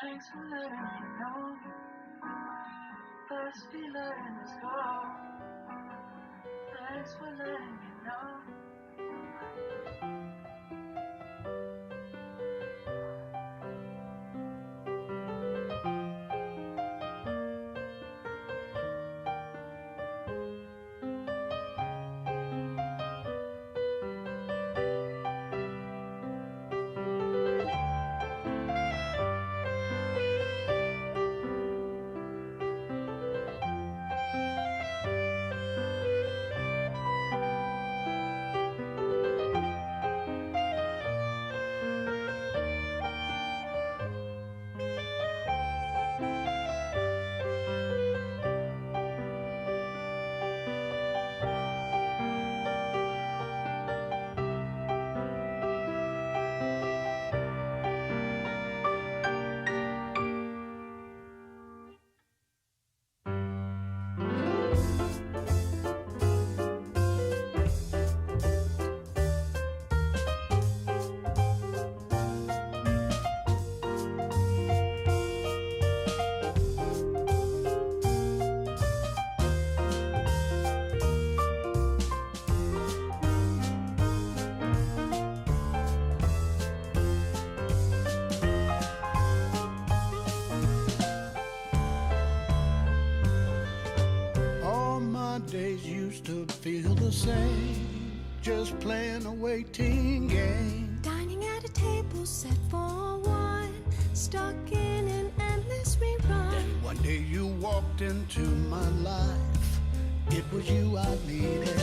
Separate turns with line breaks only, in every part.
Thanks for letting me know. Let's be letting this go. Thanks for letting me know.
always used to feel the same, just playing a waiting game.
Dining at a table set for one, stuck in an endless rerun.
Then one day you walked into my life, it was you I needed.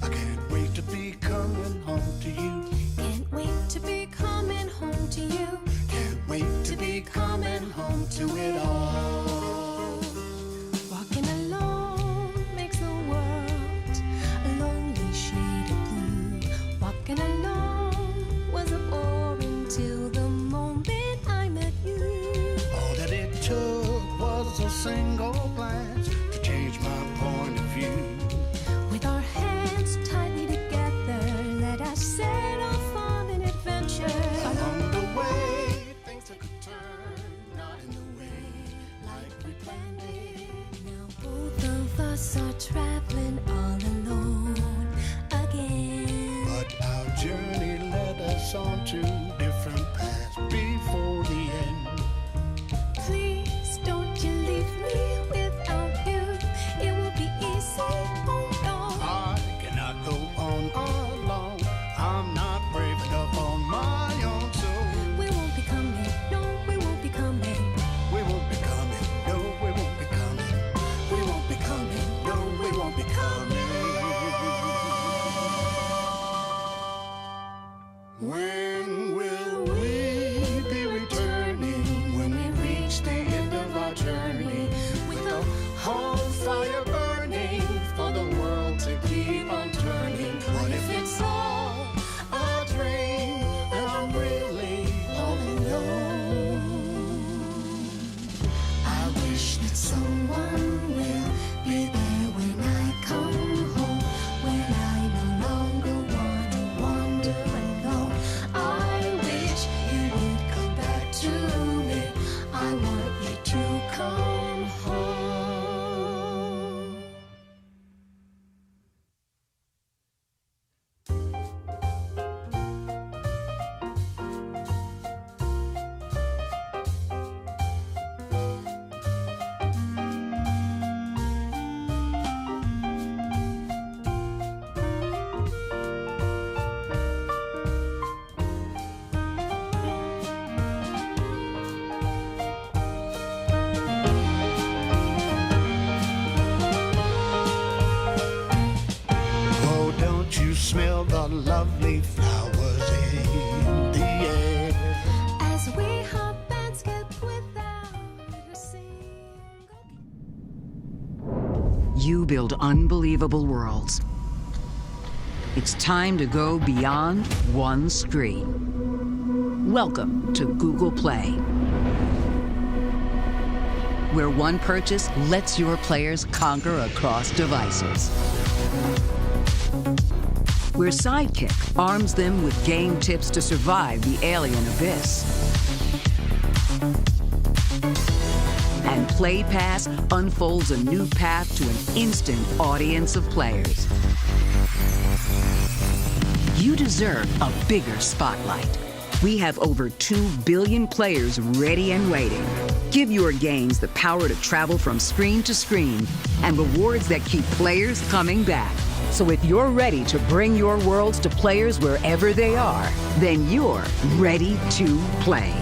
I can't wait to be coming home to you.
Can't wait to be coming home to you.
Can't wait to be coming home to it all.
Walking alone makes the world a lonely shade of blue. Walking alone was a bore until the moment I met you.
All that it took was a single glance to change my point of view.
With our hands tightly together, let us set off on an adventure.
Along the way, things took a turn, not in the way like we planned it.
Now both of us are traveling all alone again.
But our journey led us on to different paths before the end.
Please don't you leave me without you. It will be easy, oh no.
I cannot go on alone. I'm not brave enough on my own, so
We won't be coming, no, we won't be coming.
we won't be coming. No, we won't be coming.
We won't be coming, no, we won't be coming.
When will we be returning? When we reach the end of our journey, with the whole fire burning for the world to keep on turning. What if it's all a dream and I'm really all alone?
I wish that someone will be there when I come home, when I no longer wanna wander alone. I wish you would come back to me. I want you to come home.
Oh, don't you smell the lovely flowers in the air?
As we hop and skip without a single.
You build unbelievable worlds. It's time to go beyond one screen. Welcome to Google Play, where one purchase lets your players conquer across devices. Where Sidekick arms them with game tips to survive the alien abyss. And Play Pass unfolds a new path to an instant audience of players. You deserve a bigger spotlight. We have over 2 billion players ready and waiting. Give your games the power to travel from screen to screen and rewards that keep players coming back. So if you're ready to bring your worlds to players wherever they are, then you're ready to play.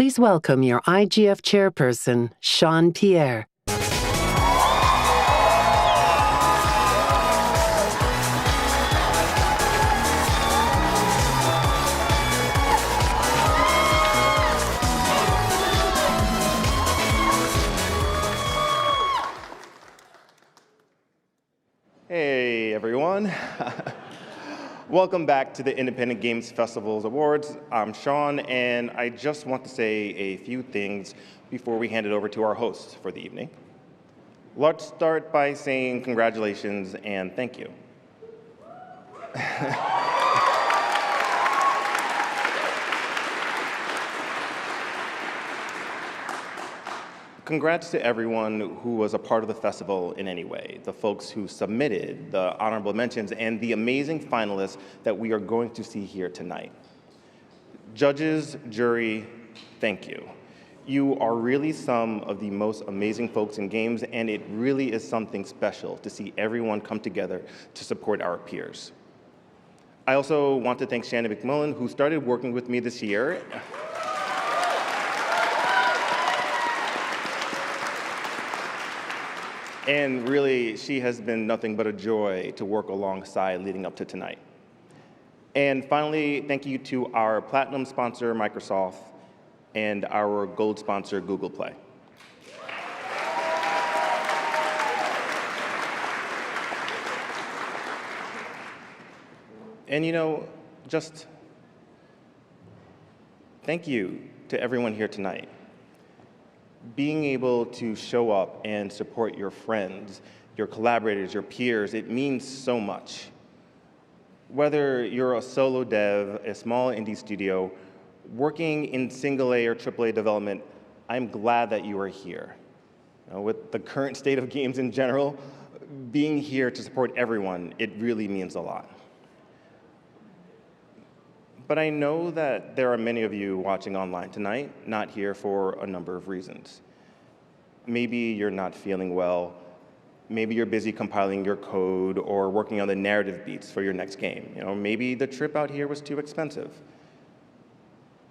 Please welcome your IGF Chairperson, Sean Pierre.
Hey, everyone. Welcome back to the Independent Games Festival's Awards. I'm Sean, and I just want to say a few things before we hand it over to our hosts for the evening. Let's start by saying congratulations and thank you. Congrats to everyone who was a part of the festival in any way, the folks who submitted, the honorable mentions, and the amazing finalists that we are going to see here tonight. Judges, jury, thank you. You are really some of the most amazing folks in games, and it really is something special to see everyone come together to support our peers. I also want to thank Shannon McMillan, who started working with me this year. And really, she has been nothing but a joy to work alongside leading up to tonight. And finally, thank you to our platinum sponsor, Microsoft, and our gold sponsor, Google Play. And you know, just thank you to everyone here tonight. Being able to show up and support your friends, your collaborators, your peers, it means so much. Whether you're a solo dev, a small indie studio, working in single A or AAA development, I'm glad that you are here. You know, with the current state of games in general, being here to support everyone, it really means a lot. But I know that there are many of you watching online tonight, not here for a number of reasons. Maybe you're not feeling well. Maybe you're busy compiling your code or working on the narrative beats for your next game. You know, maybe the trip out here was too expensive.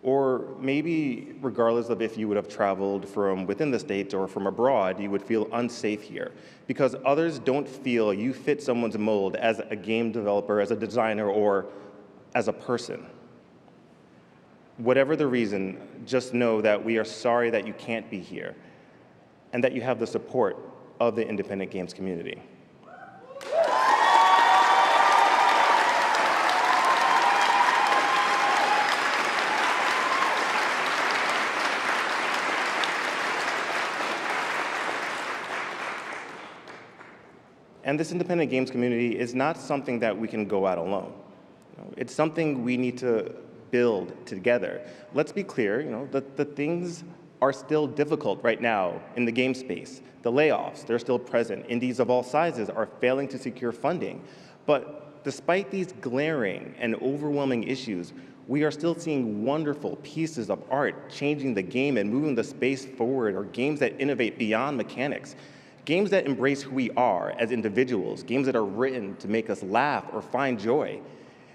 Or maybe, regardless of if you would have traveled from within the States or from abroad, you would feel unsafe here because others don't feel you fit someone's mold as a game developer, as a designer, or as a person. Whatever the reason, just know that we are sorry that you can't be here and that you have the support of the independent games community. And this independent games community is not something that we can go out alone. It's something we need to build together. Let's be clear, the things are still difficult right now in the game space. The layoffs, they're still present. Indies of all sizes are failing to secure funding. But despite these glaring and overwhelming issues, we are still seeing wonderful pieces of art changing the game and moving the space forward, or games that innovate beyond mechanics. Games that embrace who we are as individuals, games that are written to make us laugh or find joy.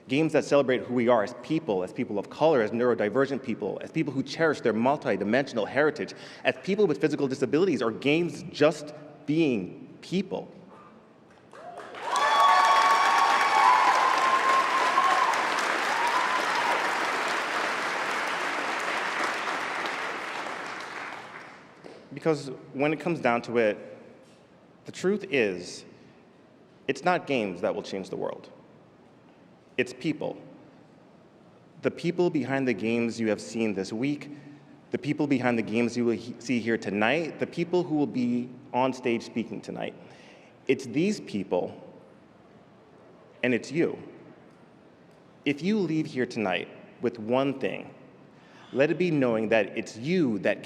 Games that celebrate who we are as people of color, as neurodivergent people, as people who cherish their multi-dimensional heritage, as people with physical disabilities, or games just being people. Because when it comes down to it, the truth is, it's not games that will change the world. It's people. The people behind the games you have seen this week, the people behind the games you will see here tonight, the people who will be on stage speaking tonight. It's these people, and it's you. If you leave here tonight with one thing, let it be knowing that it's you that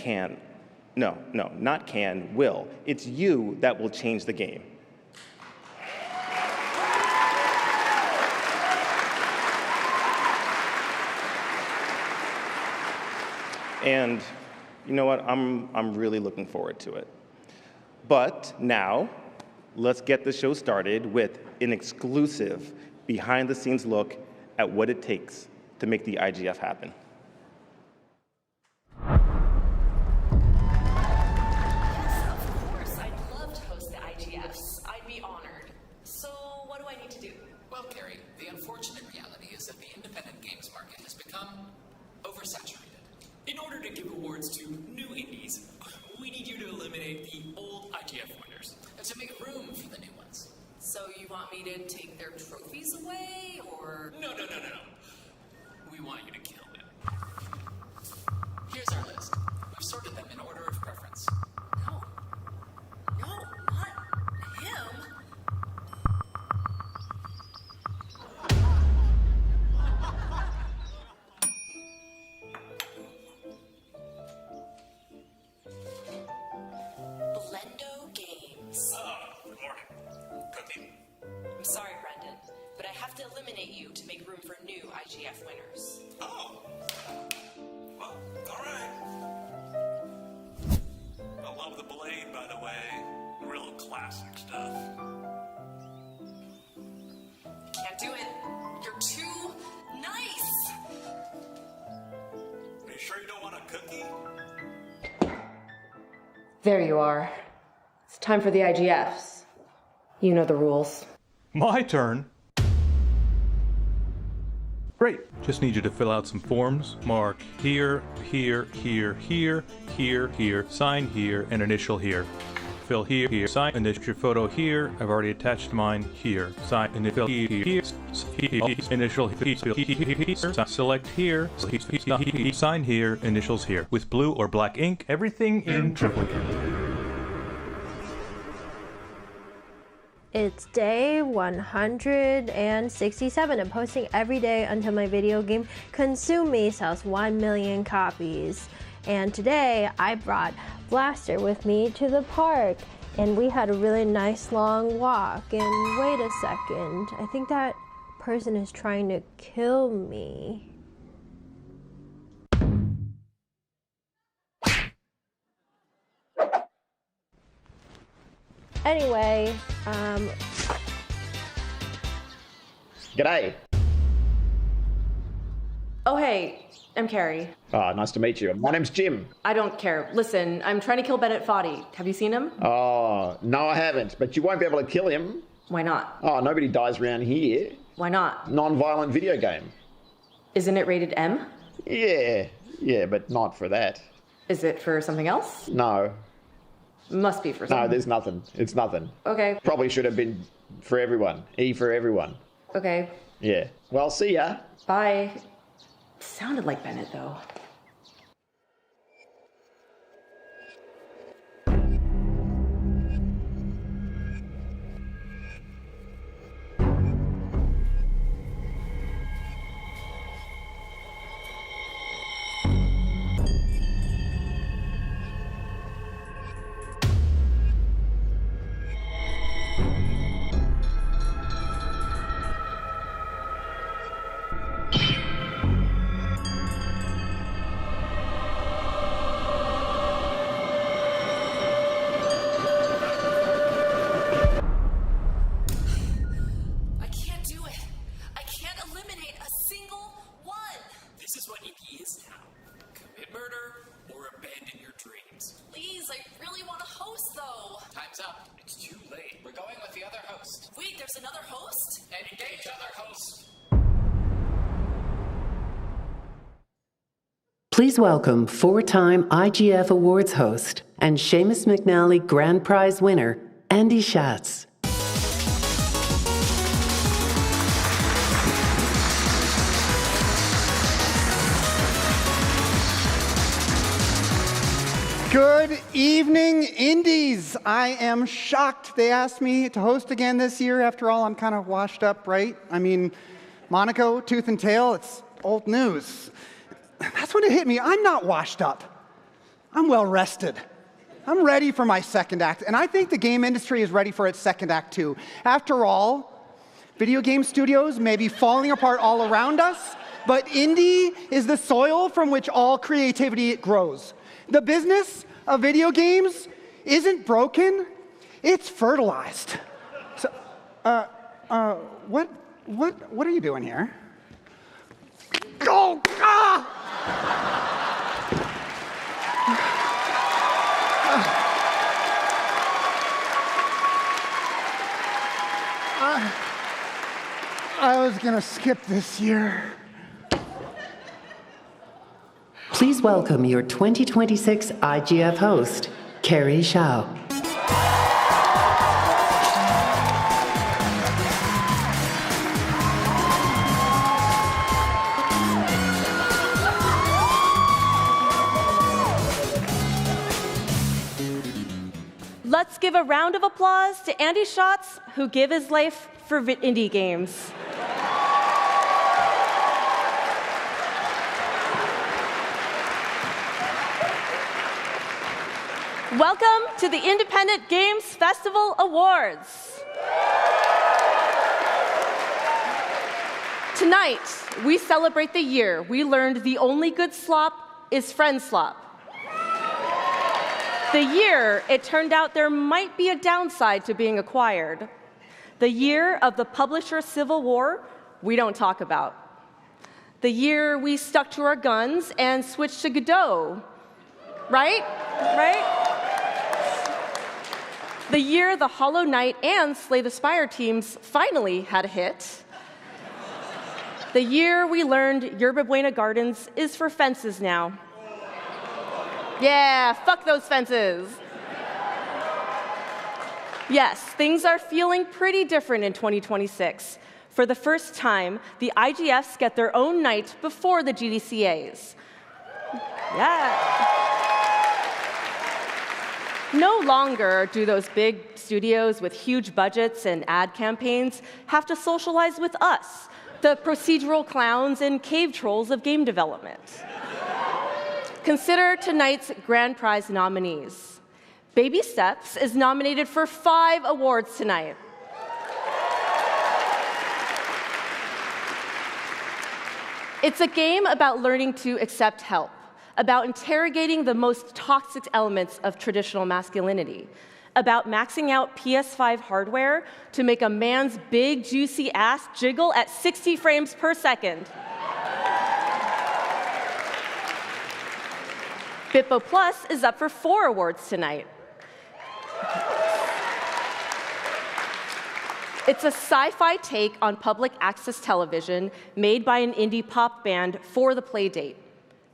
will. It's you that will change the game. And you know what? I'm really looking forward to it. But now, let's get the show started with an exclusive behind-the-scenes look at what it takes to make the IGF happen.
Well, Carrie, the unfortunate reality is that the independent games market has become oversaturated. In order to give awards to new indies, we need you to eliminate the old IGF winners and to make room for the new ones.
So you want me to take their trophies away, or?
No. We want you to kill them. Here's our list. We've sorted them in order of preference.
No, not him. Blendo Games.
Good morning. Cookie?
I'm sorry, Brendan, but I have to eliminate you to make room for new IGF winners.
Oh. Well, all right. I love the blade, by the way. Real classic stuff.
Can't do it. You're too nice.
Are you sure you don't want a cookie?
There you are. It's time for the IGFs. You know the rules.
My turn. Great. Just need you to fill out some forms. Mark here, here, here, here, here, here, sign here, and initial here. Fill here, sign, initial your photo here. I've already attached mine here. Sign, initial here, initial here, select here, sign here, initials here. With blue or black ink, everything in triplicate.
It's day 167. I'm posting every day until my video game Consume Me sells 1 million copies. And today I brought Blaster with me to the park. And we had a really nice long walk. And wait a second, I think that person is trying to kill me. Anyway,
G'day.
Oh, hey, I'm Carrie.
Nice to meet you. My name's Jim.
I don't care. Listen, I'm trying to kill Bennett Foddy. Have you seen him?
Oh, no, I haven't, but you won't be able to kill him.
Why not?
Oh, nobody dies around here.
Why not?
Non-violent video game.
Isn't it rated M?
Yeah, but not for that.
Is it for something else?
No.
Must be for something.
No, there's nothing. It's nothing.
Okay.
Probably should have been for everyone. E for everyone.
Okay.
Yeah. Well, see ya.
Bye. Sounded like Bennett, though.
Please welcome four-time IGF Awards host and Seumas McNally Grand Prize winner, Andy Schatz.
Good evening, Indies. I am shocked they asked me to host again this year. After all, I'm kind of washed up, right? I mean, Monaco, tooth and tail, it's old news. That's when it hit me. I'm not washed up. I'm well rested. I'm ready for my second act, and I think the game industry is ready for its second act too. After all, video game studios may be falling apart all around us, but indie is the soil from which all creativity grows. The business of video games isn't broken, it's fertilized. So, what are you doing here? Go! Ah! I was gonna skip this year.
Please welcome your 2026 IGF host, Carrie Shao.
Let's give a round of applause to Andy Schatz, who gave his life for indie games. Welcome to the Independent Games Festival Awards. Tonight, we celebrate the year we learned the only good slop is friend slop. The year it turned out there might be a downside to being acquired. The year of the publisher civil war we don't talk about. The year we stuck to our guns and switched to Godot. Right? The year the Hollow Knight and Slay the Spire teams finally had a hit. The year we learned Yerba Buena Gardens is for fences now. Yeah, fuck those fences. Yes, things are feeling pretty different in 2026. For the first time, the IGFs get their own night before the GDCAs. Yeah. No longer do those big studios with huge budgets and ad campaigns have to socialize with us, the procedural clowns and cave trolls of game development. Consider tonight's Grand Prize nominees. Baby Steps is nominated for 5 awards tonight. It's a game about learning to accept help, about interrogating the most toxic elements of traditional masculinity, about maxing out PS5 hardware to make a man's big, juicy ass jiggle at 60 frames per second. Bitbo Plus is up for 4 awards tonight. It's a sci-fi take on public access television made by an indie pop band for the Playdate.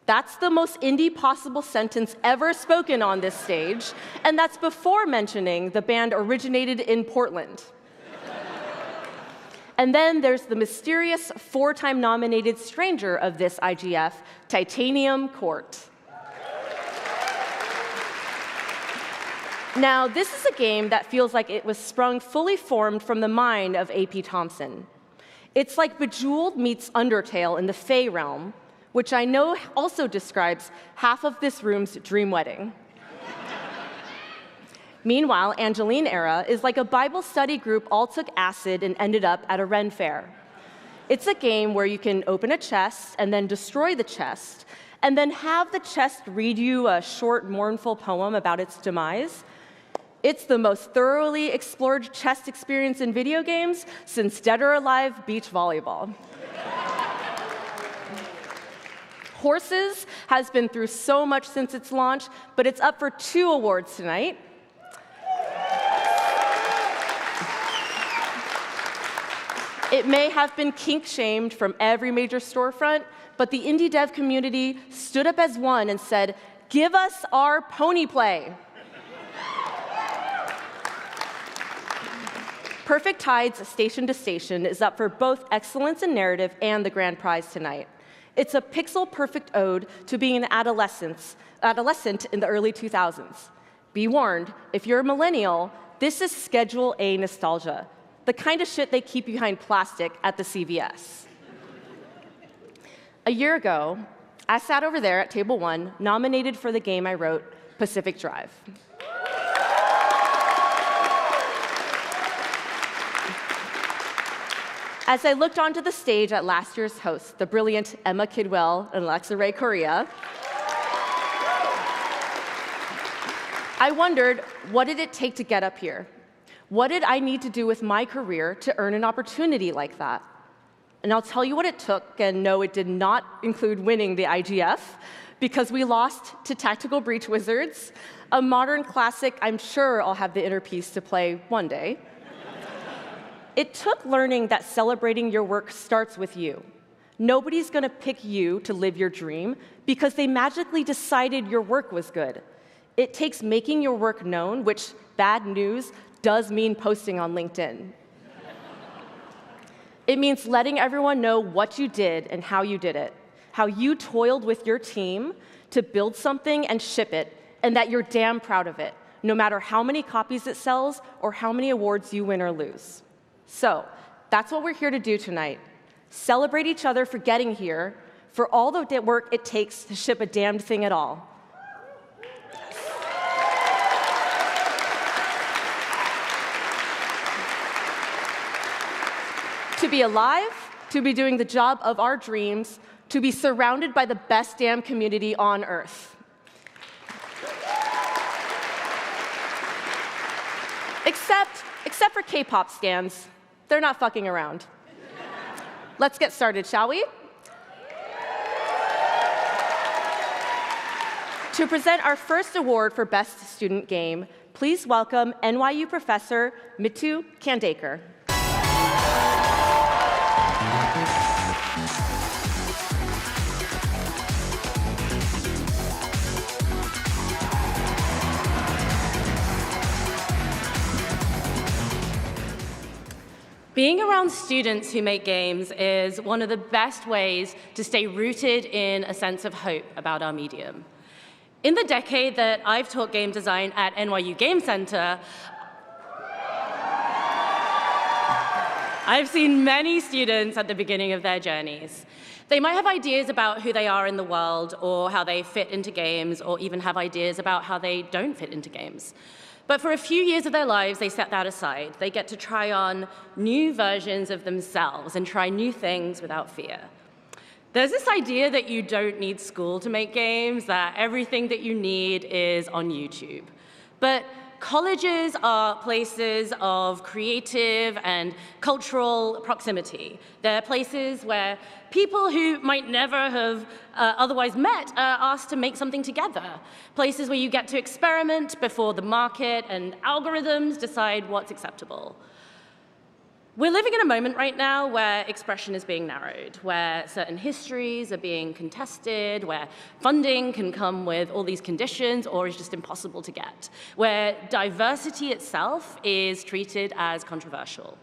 That's the most indie possible sentence ever spoken on this stage, and that's before mentioning the band originated in Portland. And then there's the mysterious 4-time nominated stranger of this IGF, Titanium Court. Now, this is a game that feels like it was sprung fully formed from the mind of A.P. Thompson. It's like Bejeweled meets Undertale in the Fey realm, which I know also describes half of this room's dream wedding. Meanwhile, Angeline Era is like a Bible study group all took acid and ended up at a Ren fair. It's a game where you can open a chest and then destroy the chest, and then have the chest read you a short, mournful poem about its demise. It's the most thoroughly explored chess experience in video games since Dead or Alive beach volleyball. Horses has been through so much since its launch, but it's up for 2 awards tonight. It may have been kink-shamed from every major storefront, but the indie dev community stood up as one and said, "Give us our pony play." Perfect Tides Station to Station is up for both excellence in narrative and the grand prize tonight. It's a pixel-perfect ode to being an adolescent in the early 2000s. Be warned, if you're a millennial, this is Schedule A nostalgia, the kind of shit they keep behind plastic at the CVS. A year ago, I sat over there at table 1, nominated for the game I wrote, Pacific Drive. As I looked onto the stage at last year's hosts, the brilliant Emma Kidwell and Alexa Ray Correa, I wondered, what did it take to get up here? What did I need to do with my career to earn an opportunity like that? And I'll tell you what it took, and no, it did not include winning the IGF, because we lost to Tactical Breach Wizards, a modern classic I'm sure I'll have the inner peace to play one day. It took learning that celebrating your work starts with you. Nobody's going to pick you to live your dream because they magically decided your work was good. It takes making your work known, which, bad news, does mean posting on LinkedIn. It means letting everyone know what you did and how you did it, how you toiled with your team to build something and ship it, and that you're damn proud of it, no matter how many copies it sells or how many awards you win or lose. So that's what we're here to do tonight. Celebrate each other for getting here, for all the work it takes to ship a damned thing at all. To be alive, to be doing the job of our dreams, to be surrounded by the best damn community on Earth. Except for K-pop stans. They're not fucking around. Let's get started, shall we? To present our first award for Best Student Game, please welcome NYU professor Mithu Kandekar.
Being around students who make games is one of the best ways to stay rooted in a sense of hope about our medium. In the decade that I've taught game design at NYU Game Center, I've seen many students at the beginning of their journeys. They might have ideas about who they are in the world or how they fit into games, or even have ideas about how they don't fit into games. But for a few years of their lives, they set that aside. They get to try on new versions of themselves and try new things without fear. There's this idea that you don't need school to make games, that everything that you need is on YouTube. But colleges are places of creative and cultural proximity. They're places where people who might never have otherwise met are asked to make something together. Places where you get to experiment before the market and algorithms decide what's acceptable. We're living in a moment right now where expression is being narrowed, where certain histories are being contested, where funding can come with all these conditions or is just impossible to get, where diversity itself is treated as controversial.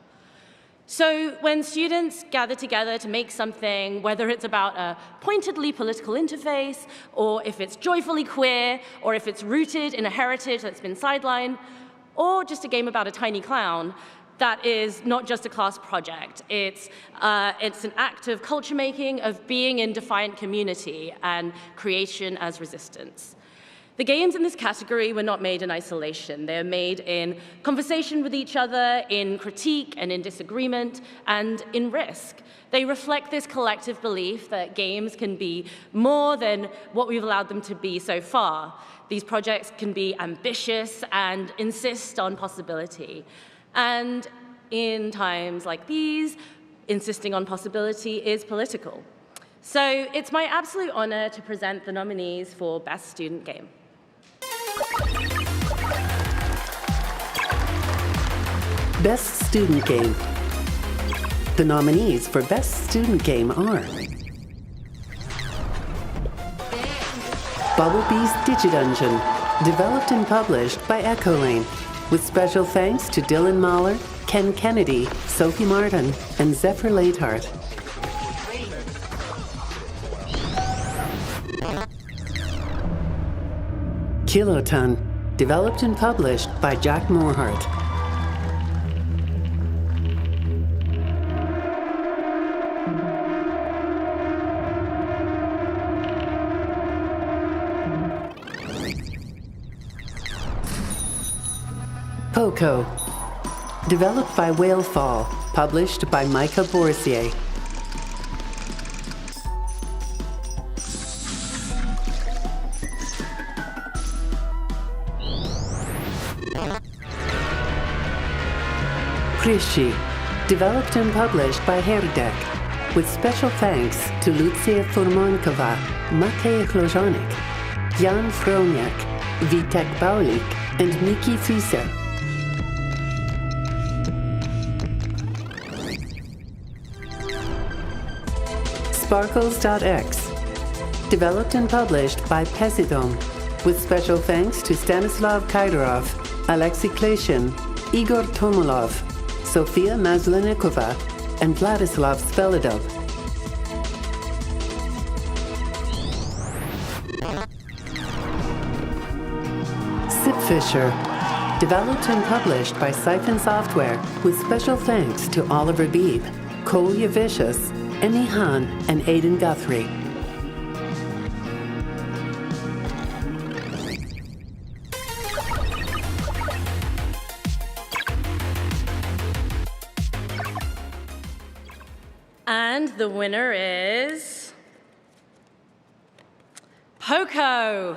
So when students gather together to make something, whether it's about a pointedly political interface, or if it's joyfully queer, or if it's rooted in a heritage that's been sidelined, or just a game about a tiny clown, that is not just a class project. It's an act of culture making, of being in defiant community and creation as resistance. The games in this category were not made in isolation. They're made in conversation with each other, in critique and in disagreement, and in risk. They reflect this collective belief that games can be more than what we've allowed them to be so far. These projects can be ambitious and insist on possibility. And in times like these, insisting on possibility is political. So it's my absolute honor to present the nominees for Best Student Game.
Best Student Game. The nominees for Best Student Game are Bubble Beast DigiDungeon, developed and published by Echolane, with special thanks to Dylan Mahler, Ken Kennedy, Sophie Martin, and Zephyr Lathart. Kiloton, developed and published by Jack Morhart. Poco, developed by Whalefall, published by Micah Boursier. Prishi, developed and published by Herdek, with special thanks to Lucia Furmankova, Matej Chlojonik, Jan Froniak, Vitek Baulik, and Miki Fieser. Sparkles.x. Developed and published by Pesidom, with special thanks to Stanislav Kaidarov, Alexei Kleshin, Igor Tomolov, Sofia Mazlenikova, and Vladislav Svelidov. Zipfisher. Developed and published by Siphon Software, with special thanks to Oliver Beebe, Cole Yavicius, Emmy Hahn, and Aidan Guthrie.
And the winner is Poco.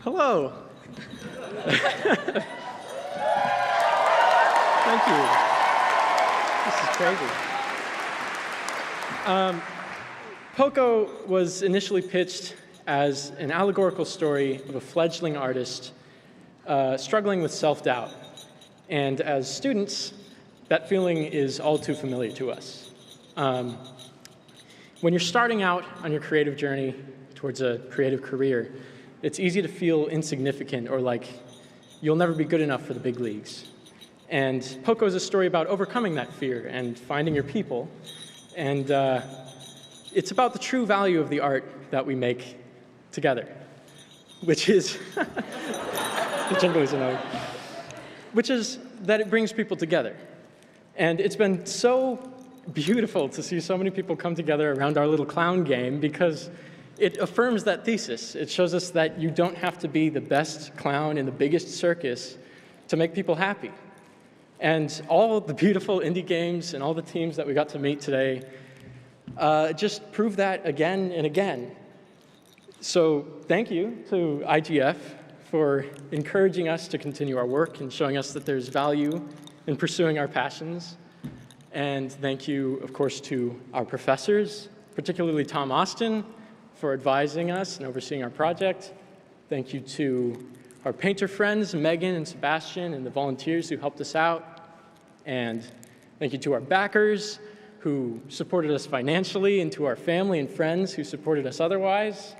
Hello. Thank you. This is crazy. Poco was initially pitched as an allegorical story of a fledgling artist struggling with self-doubt. And as students, that feeling is all too familiar to us. When you're starting out on your creative journey towards a creative career, it's easy to feel insignificant or like you'll never be good enough for the big leagues. And Poco is a story about overcoming that fear and finding your people. And it's about the true value of the art that we make together, which is, the jingle is annoying, which is that it brings people together. And it's been so beautiful to see so many people come together around our little clown game because it affirms that thesis. It shows us that you don't have to be the best clown in the biggest circus to make people happy. And all the beautiful indie games and all the teams that we got to meet today just prove that again and again. So thank you to IGF for encouraging us to continue our work and showing us that there's value in pursuing our passions. And thank you, of course, to our professors, particularly Tom Austin, for advising us and overseeing our project. Thank you to our painter friends, Megan and Sebastian, and the volunteers who helped us out. And thank you to our backers who supported us financially, and to our family and friends who supported us otherwise.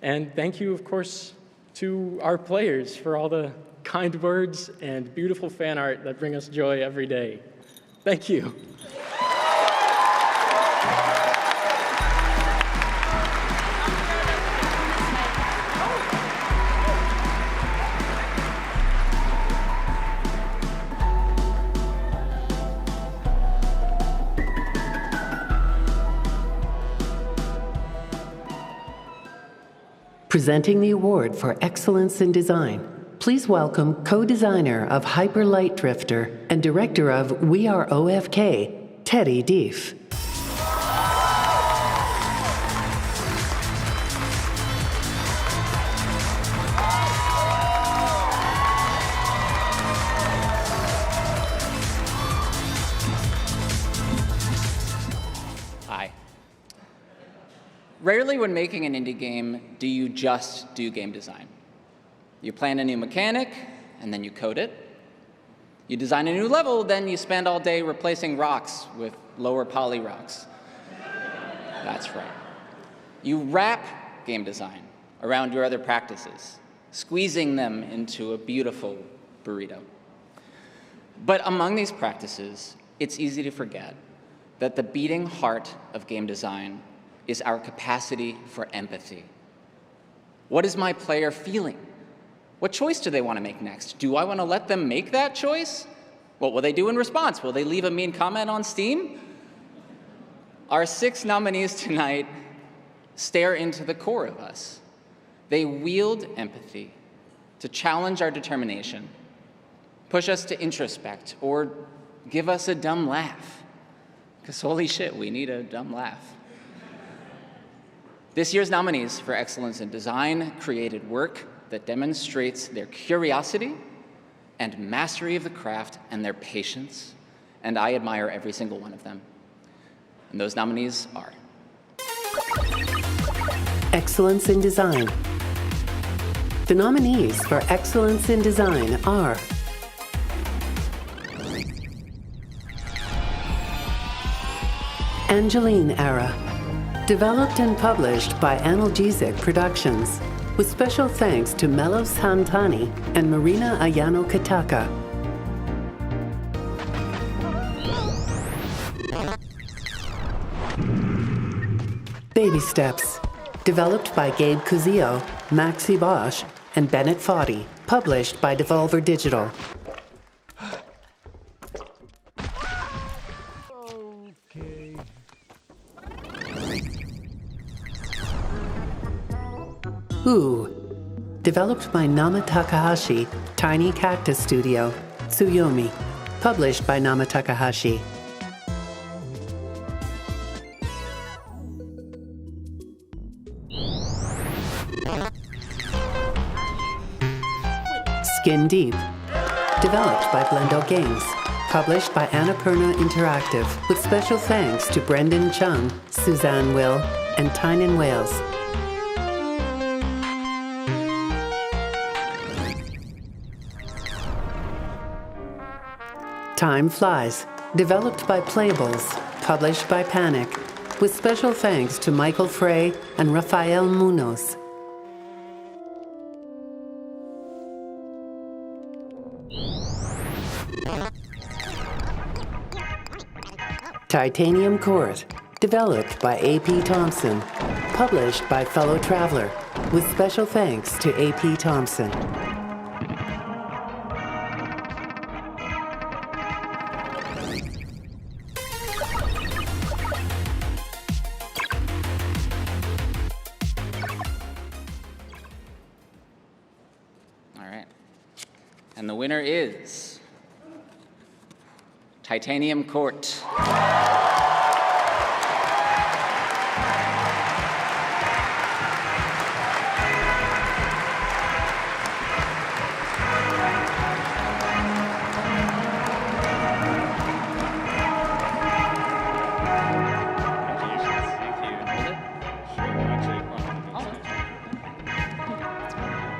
And thank you, of course, to our players for all the kind words and beautiful fan art that bring us joy every day. Thank you.
Presenting the award for excellence in design, please welcome co-designer of Hyper Light Drifter and director of We Are OFK, Teddy Deef.
Rarely when making an indie game do you just do game design. You plan a new mechanic, and then you code it. You design a new level, then you spend all day replacing rocks with lower poly rocks. That's right. You wrap game design around your other practices, squeezing them into a beautiful burrito. But among these practices, it's easy to forget that the beating heart of game design is our capacity for empathy. What is my player feeling? What choice do they want to make next? Do I want to let them make that choice? What will they do in response? Will they leave a mean comment on Steam? Our 6 nominees tonight stare into the core of us. They wield empathy to challenge our determination, push us to introspect, or give us a dumb laugh. Because holy shit, we need a dumb laugh. This year's nominees for Excellence in Design created work that demonstrates their curiosity and mastery of the craft and their patience, and I admire every single one of them. And those nominees are
Excellence in Design. The nominees for Excellence in Design are Angeline Era, developed and published by Analgesic Productions, with special thanks to Melos Hantani and Marina Ayano Kataka. Baby Steps, developed by Gabe Cuzio, Maxi Bosch, and Bennett Foddy, published by Devolver Digital. Ooh, developed by Nama Takahashi, Tiny Cactus Studio, Tsuyomi, published by Nama Takahashi. Skin Deep, developed by Blendo Games, published by Annapurna Interactive, with special thanks to Brendan Chung, Suzanne Will, and Tynan Wales. Time Flies, developed by Playables, published by Panic, with special thanks to Michael Frey and Rafael Munoz. Titanium Court, developed by A.P. Thompson, published by Fellow Traveler, with special thanks to A.P. Thompson.
All right. And the winner is Titanium Court.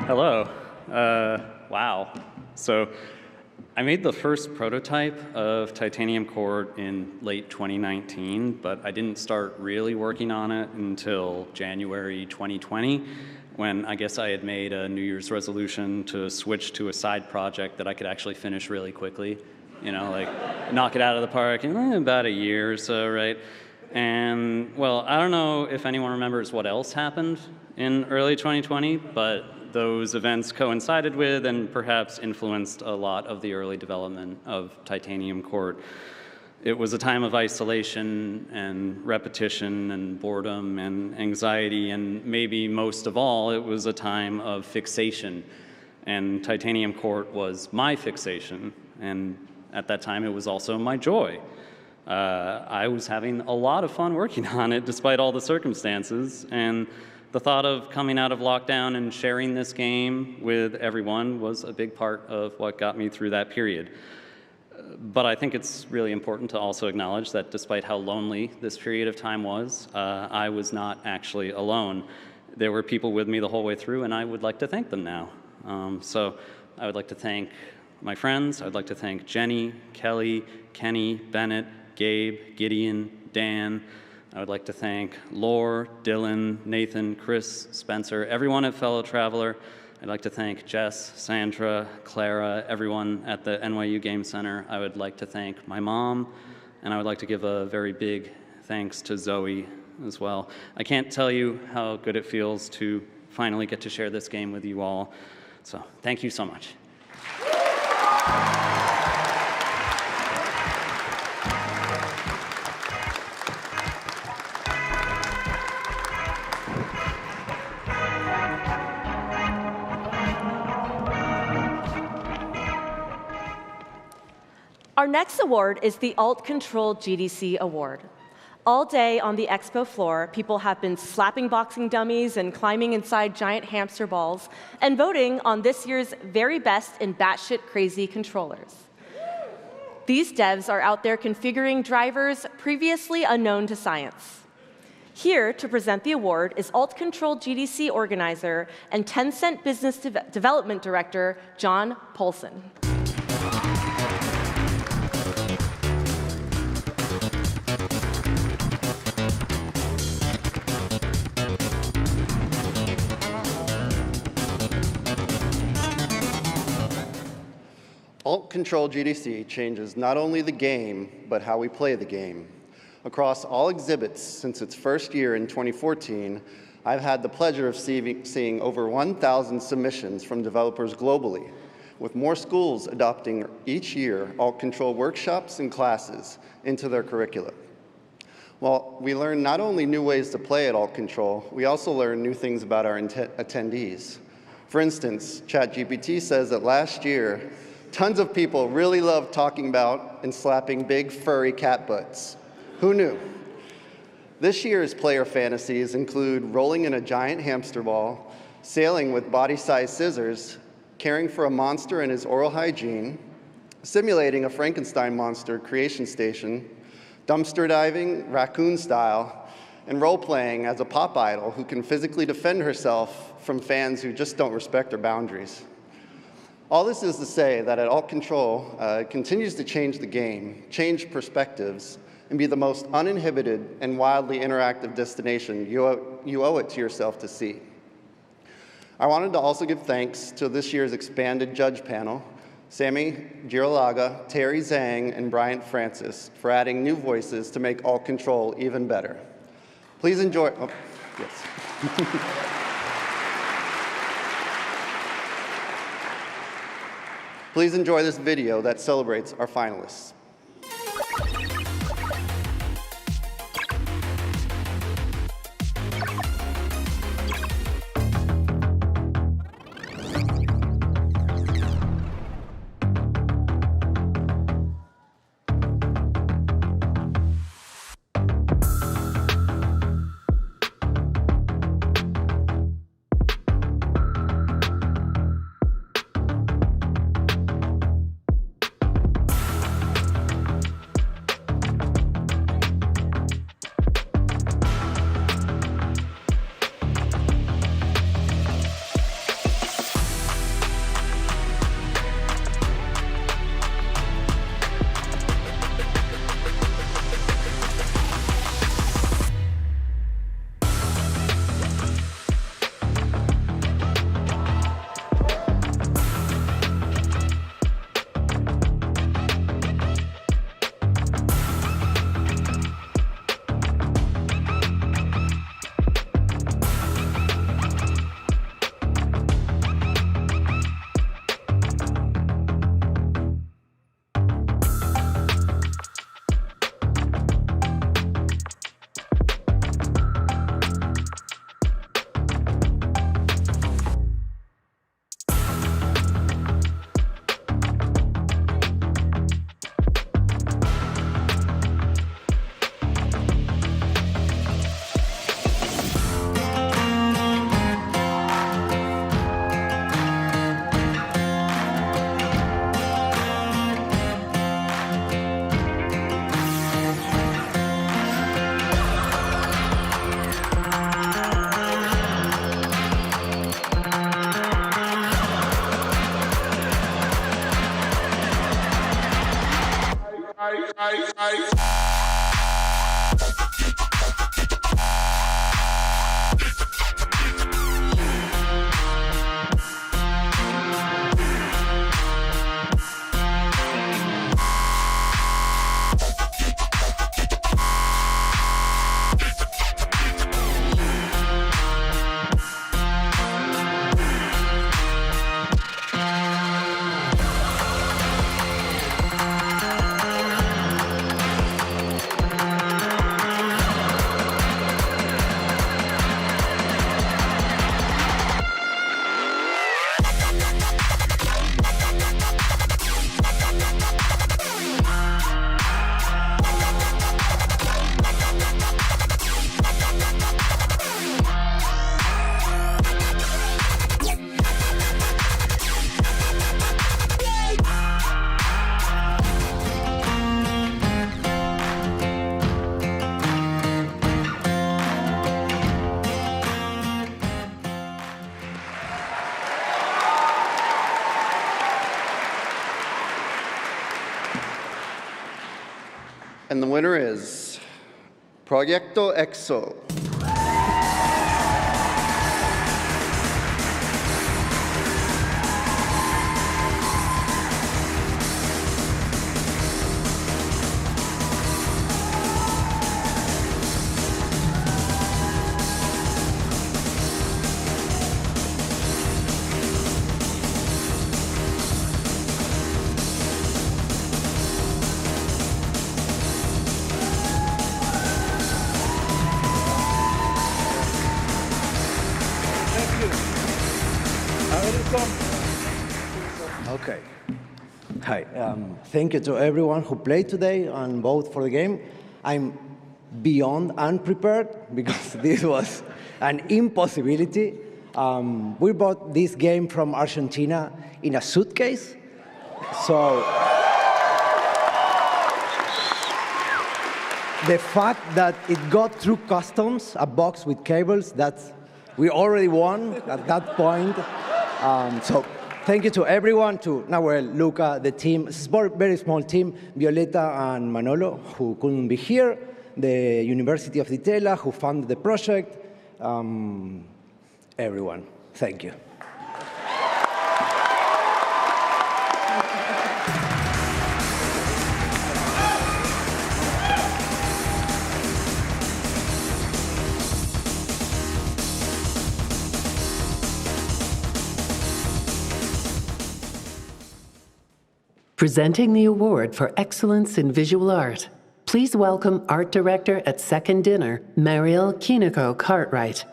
Hello. Wow. So I made the first prototype of Titanium Court in late 2019, but I didn't start really working on it until January 2020, when I guess I had made a New Year's resolution to switch to a side project that I could actually finish really quickly. You know, like knock it out of the park in about a year or so, right? And, well, I don't know if anyone remembers what else happened in early 2020, but those events coincided with and perhaps influenced a lot of the early development of Titanium Court. It was a time of isolation and repetition and boredom and anxiety, and maybe most of all, it was a time of fixation. And Titanium Court was my fixation, and at that time it was also my joy. I was having a lot of fun working on it despite all the circumstances, and the thought of coming out of lockdown and sharing this game with everyone was a big part of what got me through that period. But I think it's really important to also acknowledge that despite how lonely this period of time was, I was not actually alone. There were people with me the whole way through, and I would like to thank them now. So I would like to thank my friends. I'd like to thank Jenny, Kelly, Kenny, Bennett, Gabe, Gideon, Dan. I would like to thank Lore, Dylan, Nathan, Chris, Spencer, everyone at Fellow Traveler. I'd like to thank Jess, Sandra, Clara, everyone at the NYU Game Center. I would like to thank my mom, and I would like to give a very big thanks to Zoe as well. I can't tell you how good it feels to finally get to share this game with you all. So thank you so much.
Our next award is the Alt Control GDC Award. All day on the expo floor, people have been slapping boxing dummies and climbing inside giant hamster balls and voting on this year's very best in batshit crazy controllers. These devs are out there configuring drivers previously unknown to science. Here to present the award is Control GDC organizer and Tencent Business Development Director, John Polson.
Control GDC changes not only the game, but how we play the game. Across all exhibits since its first year in 2014, I've had the pleasure of seeing over 1,000 submissions from developers globally, with more schools adopting each year Control workshops and classes into their curricula. Well, we learn not only new ways to play at Control, we also learn new things about our attendees. For instance, ChatGPT says that last year, tons of people really loved talking about and slapping big furry cat butts. Who knew? This year's player fantasies include rolling in a giant hamster ball, sailing with body-sized scissors, caring for a monster and his oral hygiene, simulating a Frankenstein monster creation station, dumpster diving, raccoon style, and role-playing as a pop idol who can physically defend herself from fans who just don't respect her boundaries. All this is to say that at Control it continues to change the game, change perspectives, and be the most uninhibited and wildly interactive destination you owe it to yourself to see. I wanted to also give thanks to this year's expanded judge panel, Sammy Girolaga, Terry Zhang, and Bryant Francis, for adding new voices to make Control even better. Please enjoy. Oh, yes. Please enjoy this video that celebrates our finalists. And the winner is Proyecto EXO.
Okay. Hi. Thank you to everyone who played today and voted for the game. I'm beyond unprepared because this was an impossibility. We bought this game from Argentina in a suitcase. So the fact that it got through customs, a box with cables, we already won at that point. So thank you to everyone, to Nahuel, Luca, the team, very small team, Violeta and Manolo, who couldn't be here, the University of Ditela, who funded the project, everyone. Thank you.
Presenting the award for excellence in visual art, please welcome Art Director at Second Dinner, Mariel Kiniko Cartwright.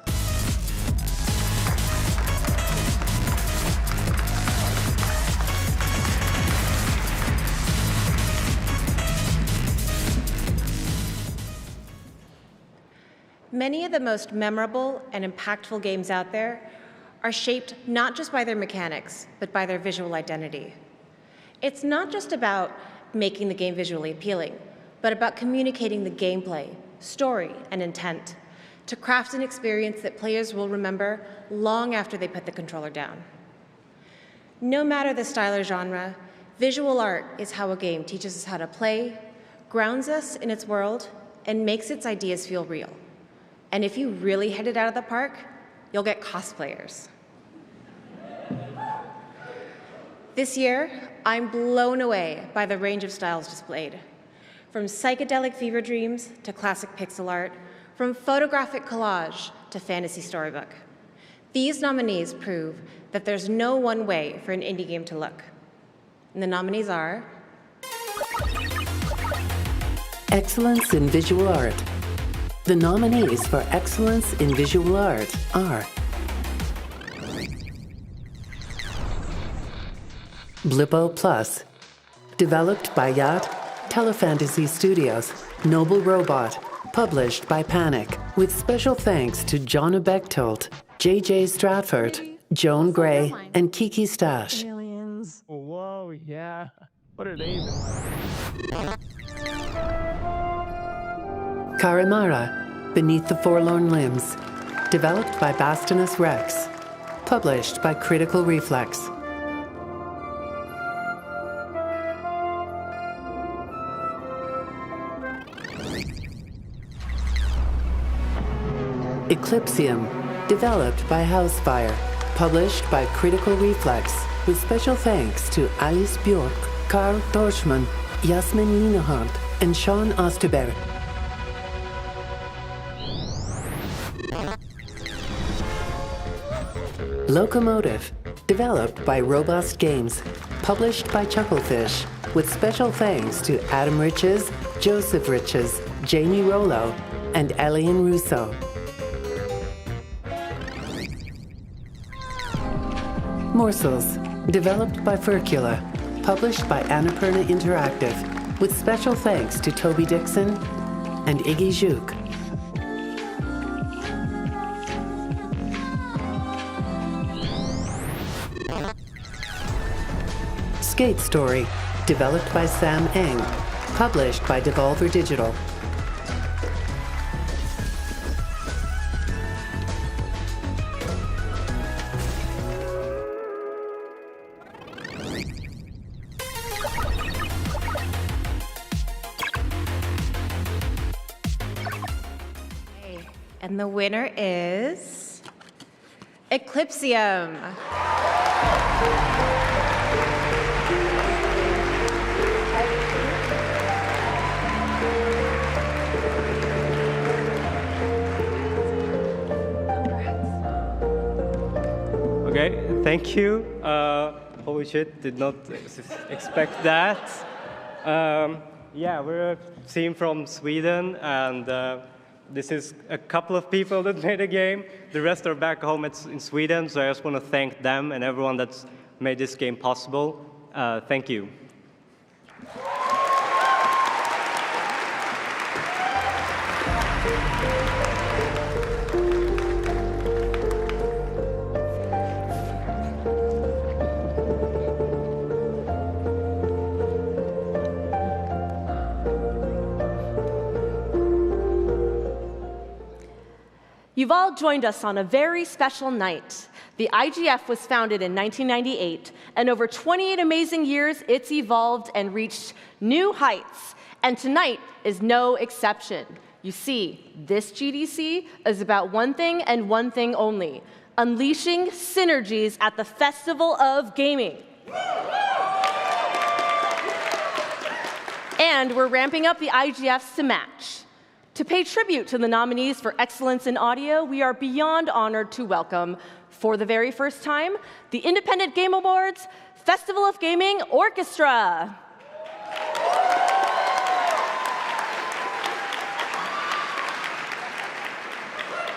Many of the most memorable and impactful games out there are shaped not just by their mechanics, but by their visual identity. It's not just about making the game visually appealing, but about communicating the gameplay, story, and intent to craft an experience that players will remember long after they put the controller down. No matter the style or genre, visual art is how a game teaches us how to play, grounds us in its world, and makes its ideas feel real. And if you really hit it out of the park, you'll get cosplayers. This year, I'm blown away by the range of styles displayed. From psychedelic fever dreams to classic pixel art, from photographic collage to fantasy storybook. These nominees prove that there's no one way for an indie game to look. And the nominees are
Excellence in Visual Art. The nominees for Excellence in Visual Art are Blippo Plus, developed by Yacht, Telefantasy Studios, Noble Robot, published by Panic, with special thanks to Jonna Bechtold, JJ Stratford, Joan Gray, and Kiki Stash.
Aliens. Whoa, yeah. What are they even like?
Karimara, Beneath the Forlorn Limbs, developed by Bastinus Rex, published by Critical Reflex. Eclipsium, developed by Housefire, published by Critical Reflex, with special thanks to Alice Bjork, Karl Dorschmann, Jasmin Linehardt, and Sean Osterberg. Locomotive, developed by Robust Games, published by Chucklefish, with special thanks to Adam Riches, Joseph Riches, Jamie Rollo, and Elian Russo. Morsels, developed by Furcula, published by Annapurna Interactive, with special thanks to Toby Dixon and Iggy Juk. Skate Story, developed by Sam Eng, published by Devolver Digital.
And the winner is Eclipsium.
Okay, thank you. Holy shit, did not expect that. Yeah, we're a team from Sweden, and this is a couple of people that made a game. The rest are back home in Sweden, so I just want to thank them and everyone that's made this game possible. Thank you.
You've all joined us on a very special night. The IGF was founded in 1998, and over 28 amazing years, it's evolved and reached new heights. And tonight is no exception. You see, this GDC is about one thing and one thing only: unleashing synergies at the Festival of Gaming. And we're ramping up the IGFs to match. To pay tribute to the nominees for Excellence in Audio, we are beyond honored to welcome, for the very first time, the Independent Game Awards Festival of Gaming Orchestra.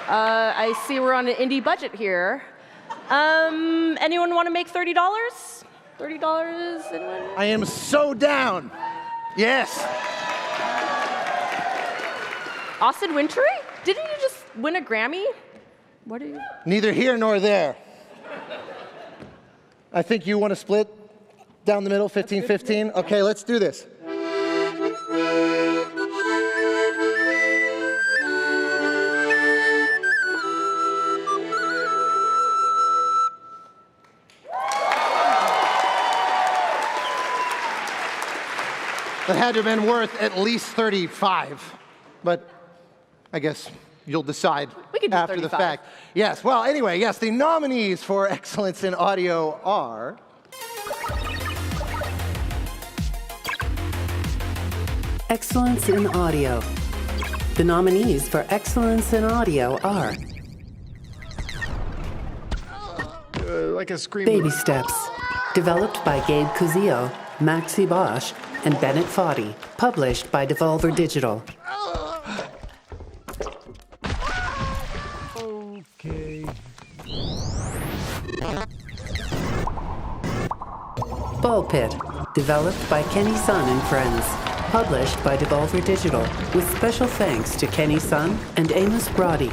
I see we're on an indie budget here. Anyone want to make $30? $30? Anyone?
I am so down. Yes.
Austin Wintory? Didn't you just win a Grammy? What are you?
Neither here nor there. I think you want to split down the middle, 15-15. Okay, let's do this. That had to have been worth at least 35, but I guess you'll decide after the fact. Yes, well, anyway, yes, the nominees for Excellence in Audio are...
Excellence in Audio. The nominees for Excellence in Audio are...
like a scream.
Baby Steps. Developed by Gabe Cuzio, Maxi Bosch, and Bennett Foddy. Published by Devolver Digital.
Okay.
Ball Pit. Developed by Kenny Sun and Friends. Published by Devolver Digital. With special thanks to Kenny Sun and Amos Brody.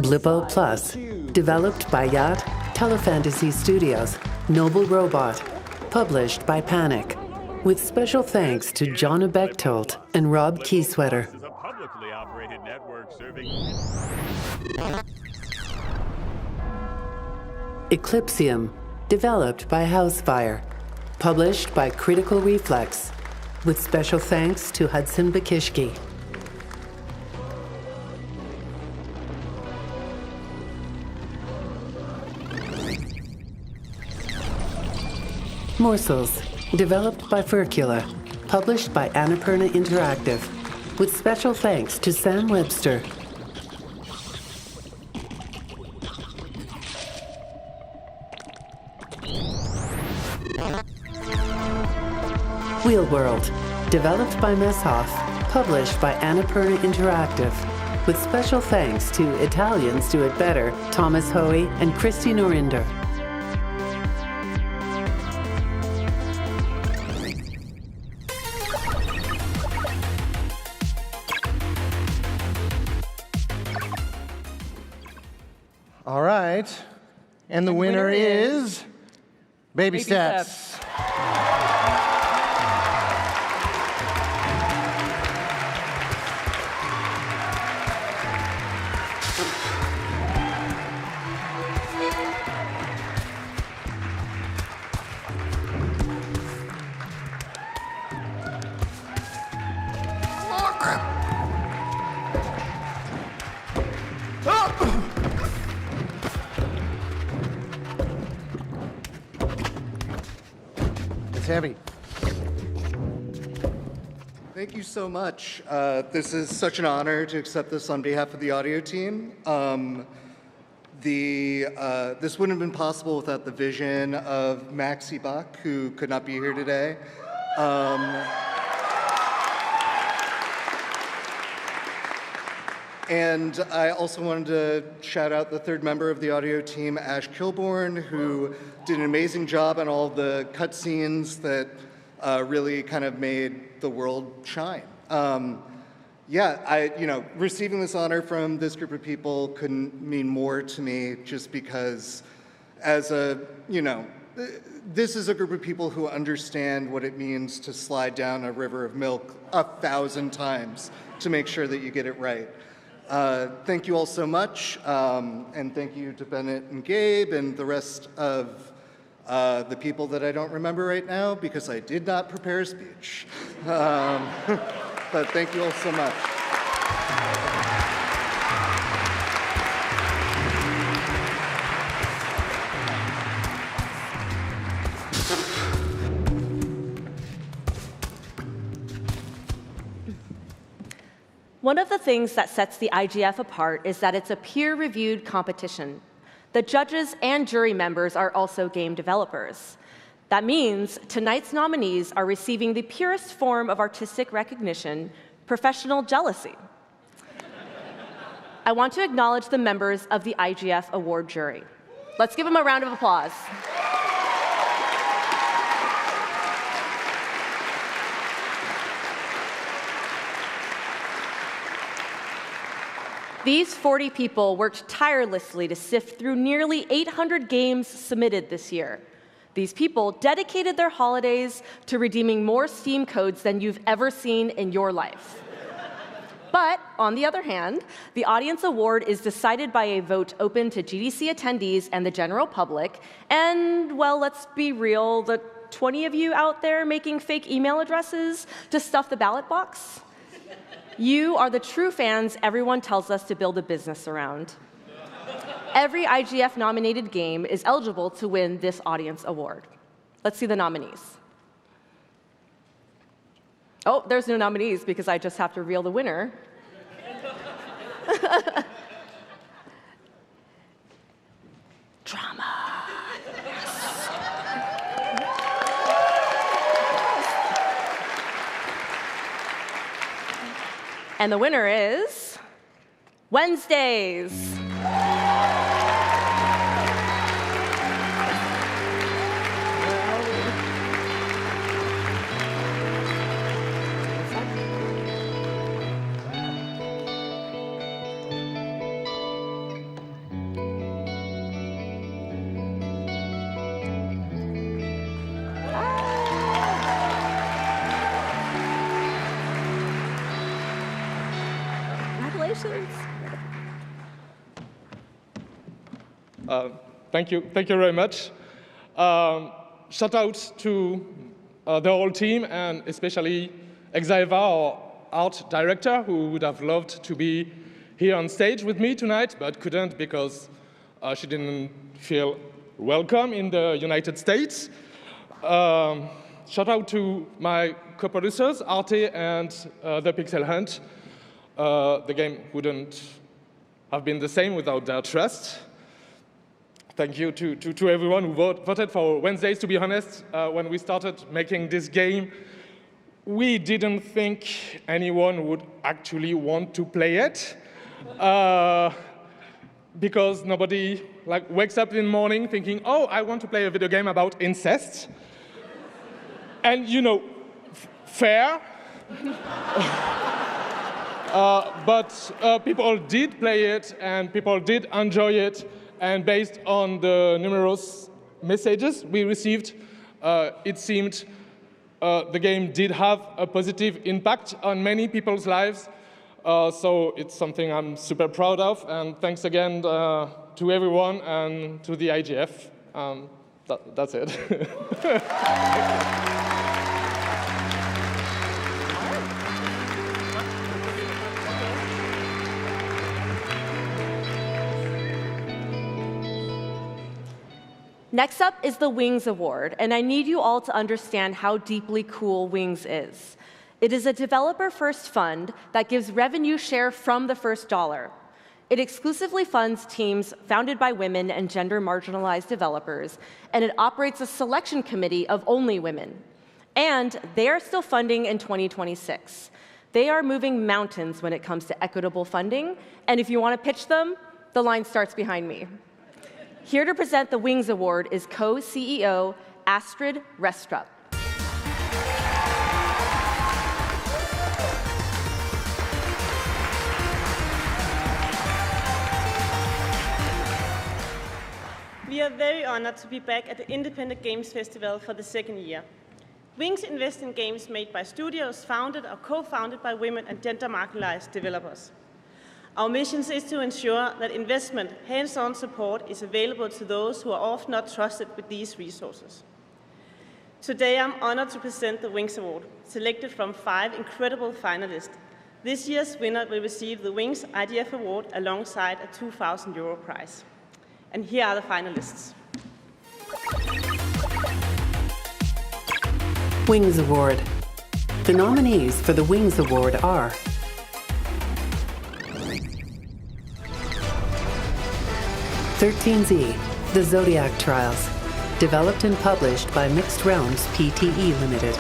Blippo Plus, developed by Yacht, Telefantasy Studios, Noble Robot, published by Panic, with special thanks to John Bechtold and Rob Keysweater.
This is a publicly operated network serving...
Eclipsium, developed by Housefire, published by Critical Reflex, with special thanks to Hudson Bakishki. Morsels, developed by Furcula, published by Annapurna Interactive, with special thanks to Sam Webster. Wheel World, developed by Messhoff, published by Annapurna Interactive, with special thanks to Italians Do It Better, Thomas Hoey and Christy Norinder.
All right, and the winner is Baby Steps. It's heavy.
Thank you so much. This is such an honor to accept this on behalf of the audio team. This wouldn't have been possible without the vision of Maxi Bach, who could not be here today. And I also wanted to shout out the third member of the audio team, Ash Kilborn, who did an amazing job on all the cutscenes that really kind of made the world shine. Receiving this honor from this group of people couldn't mean more to me, just because this is a group of people who understand what it means to slide down a river of milk 1,000 times to make sure that you get it right. Thank you all so much, and thank you to Bennett and Gabe and the rest of the people that I don't remember right now because I did not prepare a speech. But thank you all so much.
One of the things that sets the IGF apart is that it's a peer-reviewed competition. The judges and jury members are also game developers. That means tonight's nominees are receiving the purest form of artistic recognition, professional jealousy. I want to acknowledge the members of the IGF award jury. Let's give them a round of applause. These 40 people worked tirelessly to sift through nearly 800 games submitted this year. These people dedicated their holidays to redeeming more Steam codes than you've ever seen in your life. But, on the other hand, the audience award is decided by a vote open to GDC attendees and the general public, and, well, let's be real, the 20 of you out there making fake email addresses to stuff the ballot box? You are the true fans everyone tells us to build a business around. Every IGF-nominated game is eligible to win this audience award. Let's see the nominees. Oh, there's no nominees because I just have to reveal the winner. Drama. Yes. And the winner is Wednesdays.
Thank you very much. Shout out to the whole team, and especially Exaiva, our art director, who would have loved to be here on stage with me tonight, but couldn't because she didn't feel welcome in the United States. Shout out to my co-producers, Arte and The Pixel Hunt. The game wouldn't have been the same without their trust. Thank you to everyone who voted for Wednesdays. To be honest, when we started making this game, we didn't think anyone would actually want to play it. Because nobody wakes up in the morning thinking, oh, I want to play a video game about incest. And fair. But people did play it, and people did enjoy it. And based on the numerous messages we received, it seemed the game did have a positive impact on many people's lives. So it's something I'm super proud of. And thanks again to everyone and to the IGF. That's it.
Next up is the Wings Award, and I need you all to understand how deeply cool Wings is. It is a developer-first fund that gives revenue share from the first dollar. It exclusively funds teams founded by women and gender-marginalized developers, and it operates a selection committee of only women. And they are still funding in 2026. They are moving mountains when it comes to equitable funding, and if you want to pitch them, the line starts behind me. Here to present the Wings Award is co-CEO Astrid Restrup.
We are very honored to be back at the Independent Games Festival for the second year. Wings invests in games made by studios founded or co-founded by women and gender-marginalized developers. Our mission is to ensure that investment, hands-on support is available to those who are often not trusted with these resources. Today, I'm honored to present the Wings Award, selected from 5 incredible finalists. This year's winner will receive the Wings IDF Award alongside a €2,000 prize. And here are the finalists.
Wings Award. The nominees for the Wings Award are 13Z, The Zodiac Trials, developed and published by Mixed Realms Pte. Limited.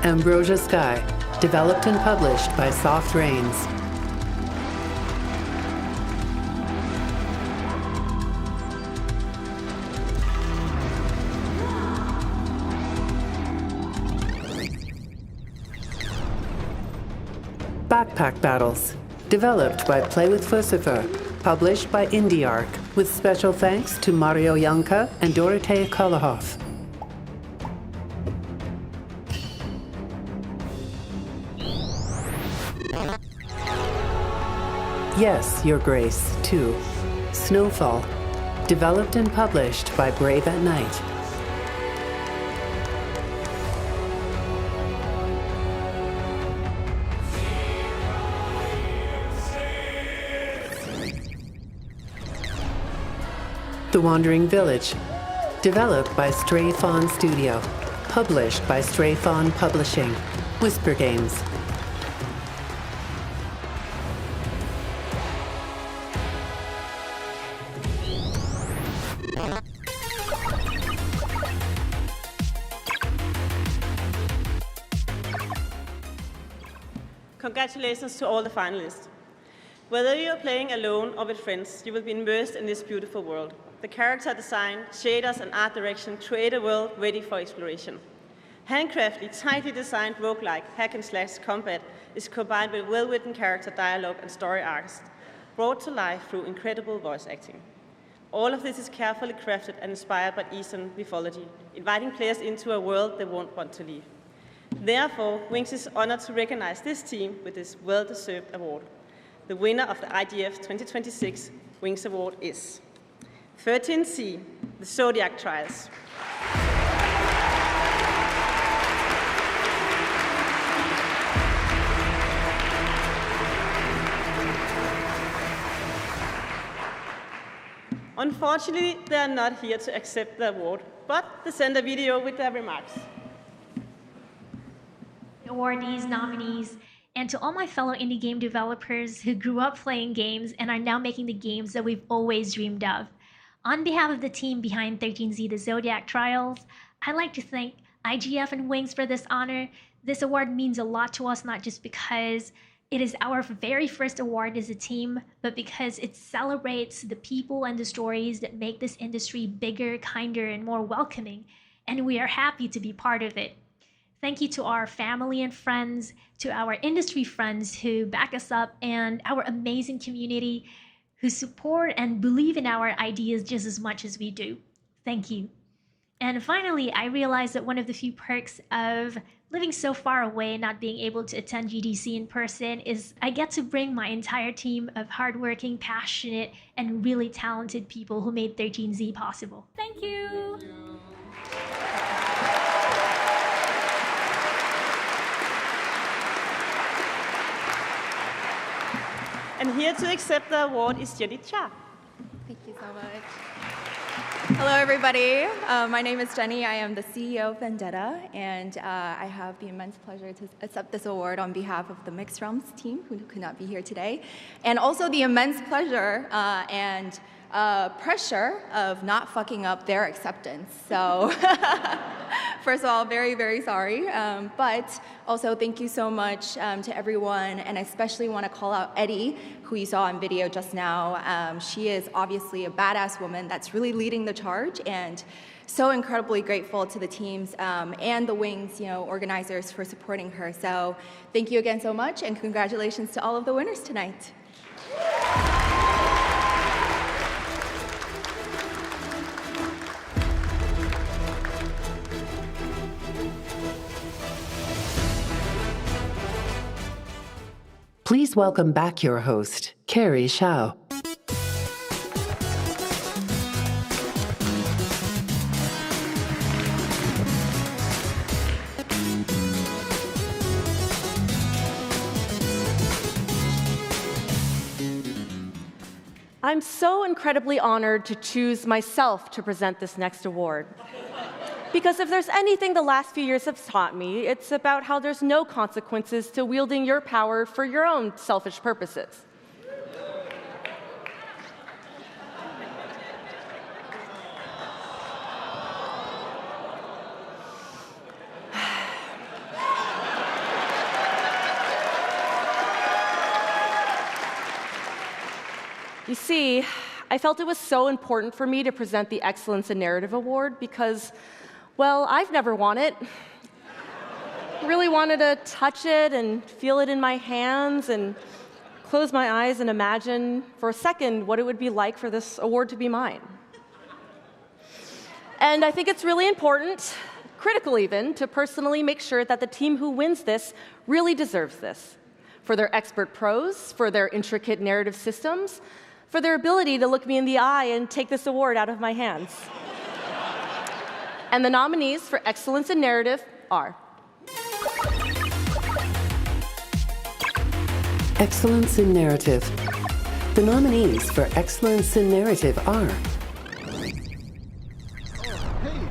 Ambrosia Sky, developed and published by Soft Rains. Backpack Battles, developed by Play with Lucifer, published by IndieArc, with special thanks to Mario Janka and Dorothea Kolohoff. Yes, Your Grace, 2. Snowfall, developed and published by Brave at Night. The Wandering Village, developed by Stray Fawn Studio, published by Stray Fawn Publishing, Whisper Games.
Congratulations to all the finalists. Whether you are playing alone or with friends, you will be immersed in this beautiful world. The character design, shaders, and art direction create a world ready for exploration. Handcrafted, tightly designed roguelike hack-and-slash combat is combined with well-written character dialogue and story arcs, brought to life through incredible voice acting. All of this is carefully crafted and inspired by Eastern mythology, inviting players into a world they won't want to leave. Therefore, Wings is honored to recognize this team with this well-deserved award. The winner of the IDF 2026 Wings Award is 13C, The Zodiac Trials. Unfortunately, they are not here to accept the award, but they sent a video with their remarks.
Awardees, nominees, and to all my fellow indie game developers who grew up playing games and are now making the games that we've always dreamed of. On behalf of the team behind 13Z The Zodiac Trials, I'd like to thank IGF and Wings for this honor. This award means a lot to us, not just because it is our very first award as a team, but because it celebrates the people and the stories that make this industry bigger, kinder, and more welcoming, and we are happy to be part of it. Thank you to our family and friends, to our industry friends who back us up, and our amazing community who support and believe in our ideas just as much as we do. Thank you. And finally, I realized that one of the few perks of living so far away and not being able to attend GDC in person is I get to bring my entire team of hardworking, passionate, and really talented people who made 13Z possible. Thank you.
And here to accept the award is Jenny Cha.
Thank you so much. Hello, everybody. My name is Jenny. I am the CEO of Vendetta, and I have the immense pleasure to accept this award on behalf of the Mixed Realms team, who could not be here today, and also the immense pleasure and pressure of not fucking up their acceptance. So, first of all, very, very sorry. But also, thank you so much to everyone, and I especially want to call out Eddie, who you saw on video just now. She is obviously a badass woman that's really leading the charge, and so incredibly grateful to the teams and the Wings, organizers for supporting her. So, thank you again so much, and congratulations to all of the winners tonight.
Please welcome back your host, Carrie Shao.
I'm so incredibly honored to choose myself to present this next award. Because if there's anything the last few years have taught me, it's about how there's no consequences to wielding your power for your own selfish purposes. You see, I felt it was so important for me to present the Excellence in Narrative Award because, well, I've never won it. Really wanted to touch it and feel it in my hands and close my eyes and imagine for a second what it would be like for this award to be mine. And I think it's really important, critical even, to personally make sure that the team who wins this really deserves this. For their expert prose, for their intricate narrative systems, for their ability to look me in the eye and take this award out of my hands. And the nominees for Excellence in Narrative are
Excellence in Narrative. The nominees for Excellence in Narrative are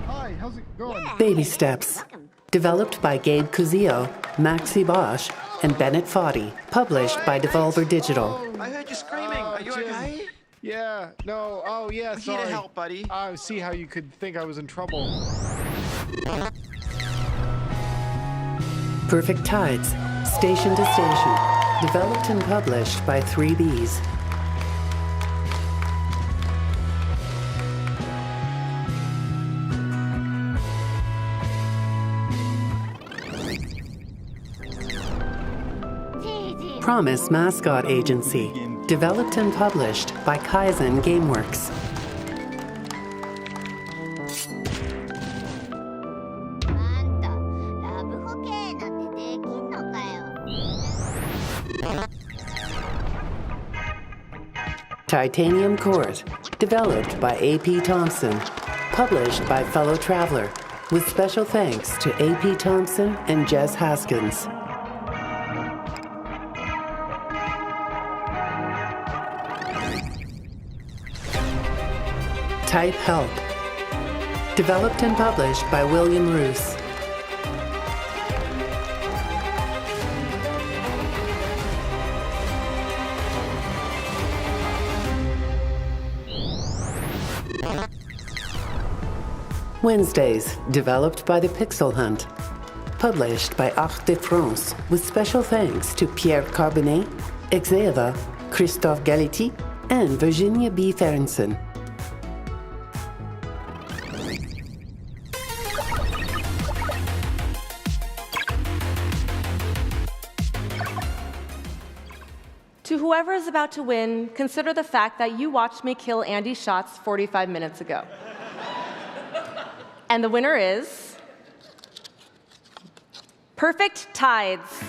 Hi, how's it going?
Baby Steps, developed by Gabe Cuzio, Maxi Bosch, and Bennett Foddy, published by Devolver Digital.
I heard you screaming. Are you okay?
Yeah, no, oh yeah,
I'm
sorry.
here to help, buddy.
I see how you could think I was in trouble.
Perfect Tides, Station to Station, developed and published by 3Bs. Promise Mascot Agency, developed and published by Kaizen Gameworks. Titanium Court, developed by A.P. Thompson, published by Fellow Traveler, with special thanks to A.P. Thompson and Jess Haskins. Type Help, developed and published by William Roos. Wednesdays, developed by The Pixel Hunt, published by Arc de France, with special thanks to Pierre Carbonet, Exeva, Christophe Galetti, and Virginia B. Ferenson.
To whoever is about to win, consider the fact that you watched me kill Andy Schatz 45 minutes ago. And the winner is Perfect Tides.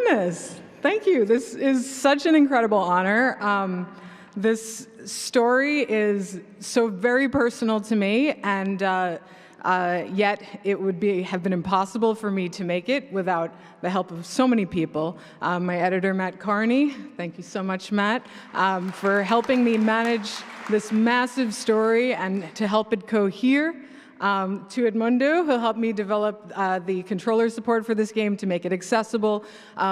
goodness. Thank you. This is such an incredible honor. This story is so very personal to me, and yet it would have been impossible for me to make it without the help of so many people. My editor, Matt Carney, thank you so much, Matt, for helping me manage this massive story and to help it cohere. To Edmundo, who helped me develop the controller support for this game to make it accessible.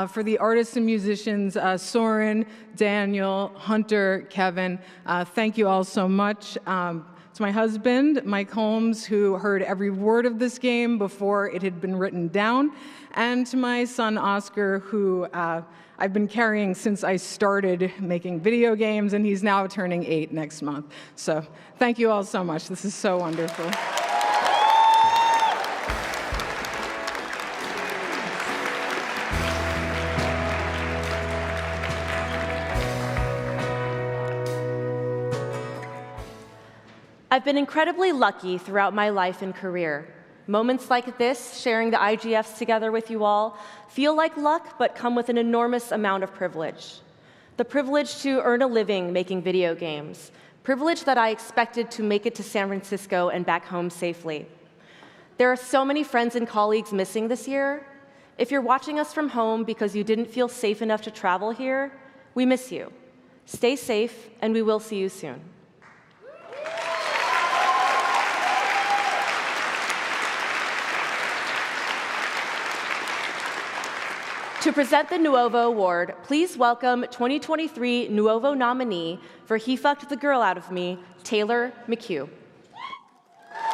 For the artists and musicians, Soren, Daniel, Hunter, Kevin, thank you all so much. To my husband, Mike Holmes, who heard every word of this game before it had been written down. And to my son, Oscar, who I've been carrying since I started making video games, and he's now turning 8 next month. So thank you all so much. This is so wonderful.
I've been incredibly lucky throughout my life and career. Moments like this, sharing the IGFs together with you all, feel like luck, but come with an enormous amount of privilege. The privilege to earn a living making video games. Privilege that I expected to make it to San Francisco and back home safely. There are so many friends and colleagues missing this year. If you're watching us from home because you didn't feel safe enough to travel here, we miss you. Stay safe, and we will see you soon. To present the Novo Award, please welcome 2023 Novo nominee for He Fucked the Girl Out of Me, Taylor McHugh.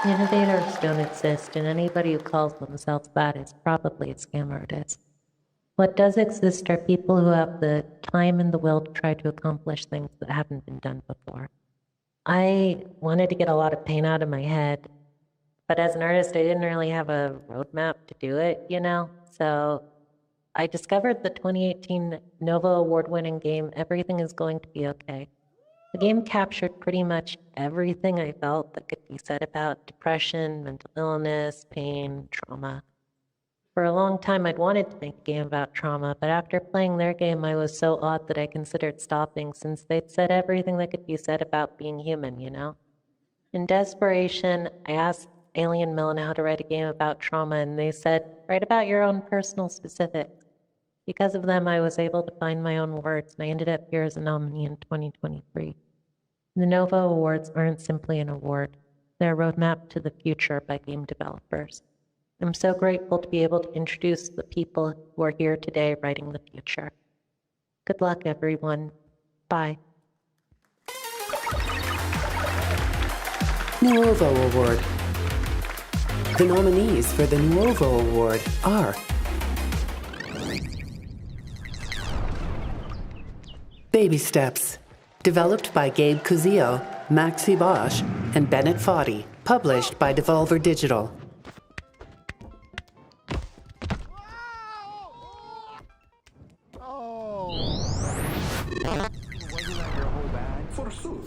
Innovators don't exist, and anybody who calls themselves that is probably a scam artist. What does exist are people who have the time and the will to try to accomplish things that haven't been done before. I wanted to get a lot of pain out of my head, but as an artist, I didn't really have a roadmap to do it, So I discovered the 2018 Novo award-winning game, Everything is Going to Be Okay. The game captured pretty much everything I felt that could be said about depression, mental illness, pain, trauma. For a long time, I'd wanted to make a game about trauma, but after playing their game, I was so awed that I considered stopping, since they'd said everything that could be said about being human, In desperation, I asked Alien Millen how to write a game about trauma, and they said, write about your own personal specifics. Because of them, I was able to find my own words, and I ended up here as a nominee in 2023. The Novo Awards aren't simply an award. They're a roadmap to the future by game developers. I'm so grateful to be able to introduce the people who are here today writing the future. Good luck, everyone. Bye.
Novo Award. The nominees for the Novo Award are Baby Steps, developed by Gabe Cuzio, Maxi Bosch, and Bennett Foddy, published by Devolver Digital.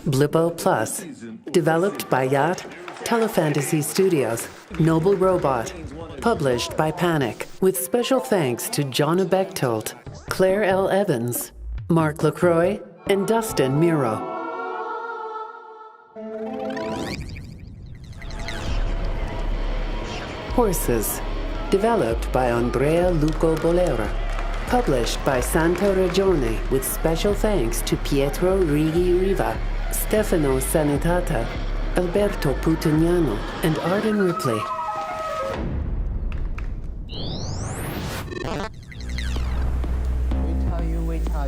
Blippo Plus, developed by Yacht, Telefantasy Studios, Noble Robot, published by Panic, with special thanks to Jonna Bechtold, Claire L. Evans, Mark LaCroix, and Dustin Miro. Horses, developed by Andrea Luco Bolera, published by Santa Regione, with special thanks to Pietro Righi Riva, Stefano Sanitata, Alberto Putugnano, and Arden Ripley.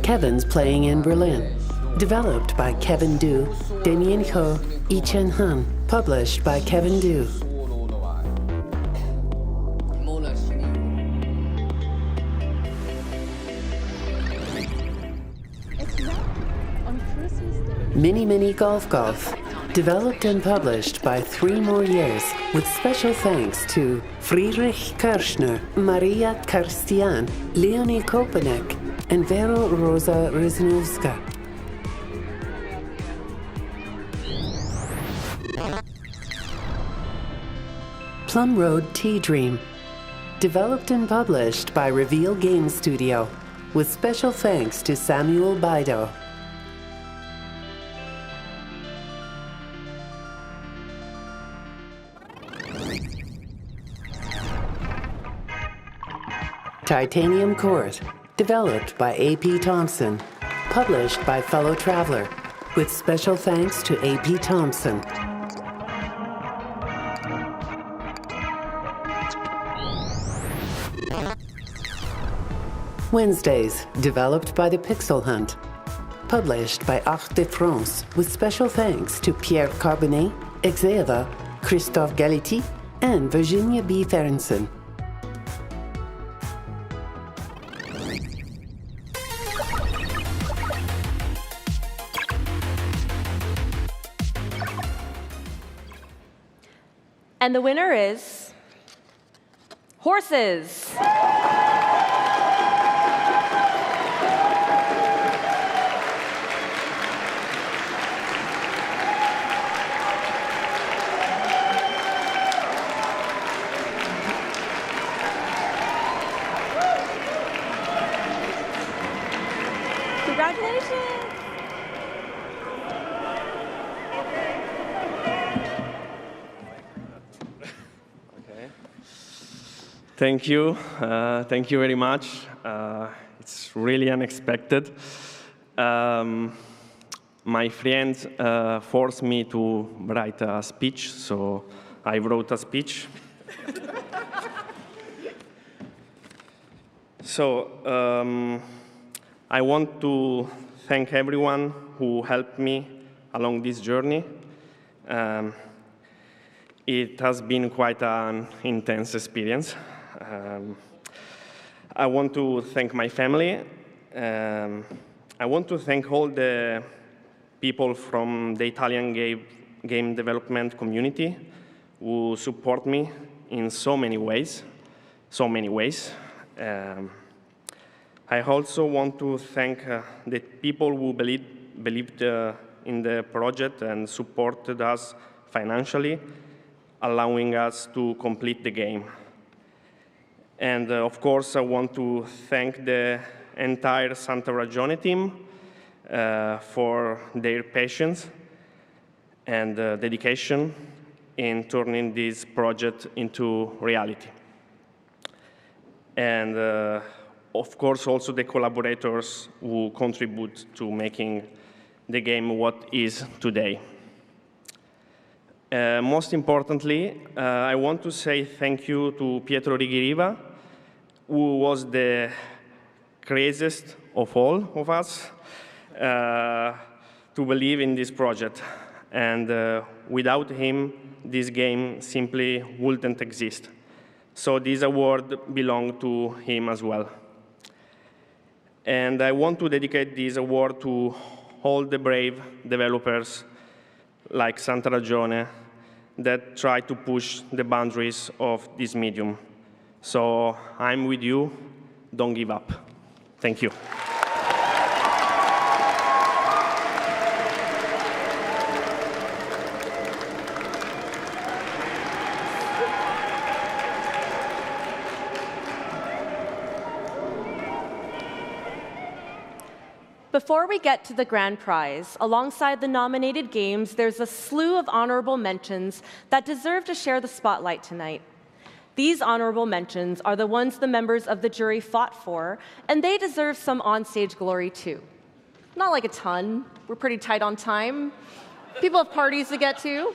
Kevin's Playing in Berlin, developed by Kevin Du, Damien Ho, Yi Chen Han, published by Kevin Du. Mini Mini Golf Golf, developed and published by 3 more years, with special thanks to Friedrich Kirschner, Maria Karstian, Leonie Kopanek, and Vero Rosa Riznovska. Plum Road Tea Dream, developed and published by Reveal Game Studio, with special thanks to Samuel Baido. Titanium Court, developed by A.P. Thompson, published by Fellow Traveler, with special thanks to A.P. Thompson. Wednesdays, developed by The Pixel Hunt, published by Arc de France, with special thanks to Pierre Carbonet, Exeva, Christophe Galiti, and Virginia B. Ferenson.
And the winner is horses. Congratulations.
Thank you. Thank you very much. It's really unexpected. My friends forced me to write a speech, so I wrote a speech. So I want to thank everyone who helped me along this journey. It has been quite an intense experience. I want to thank my family. I want to thank all the people from the Italian game development community who support me in so many ways. I also want to thank the people who believed in the project and supported us financially, allowing us to complete the game. And of course, I want to thank the entire Santa Ragione team for their patience and dedication in turning this project into reality. And of course, also the collaborators who contribute to making the game what is today. Most importantly, I want to say thank you to Pietro Rigiriva, who was the craziest of all of us to believe in this project. And without him, this game simply wouldn't exist. So this award belongs to him as well. And I want to dedicate this award to all the brave developers like Santa Ragione that try to push the boundaries of this medium. So I'm with you, don't give up. Thank you.
Before we get to the grand prize, alongside the nominated games, there's a slew of honorable mentions that deserve to share the spotlight tonight. These honorable mentions are the ones the members of the jury fought for, and they deserve some onstage glory too. Not like a ton. We're pretty tight on time. People have parties to get to.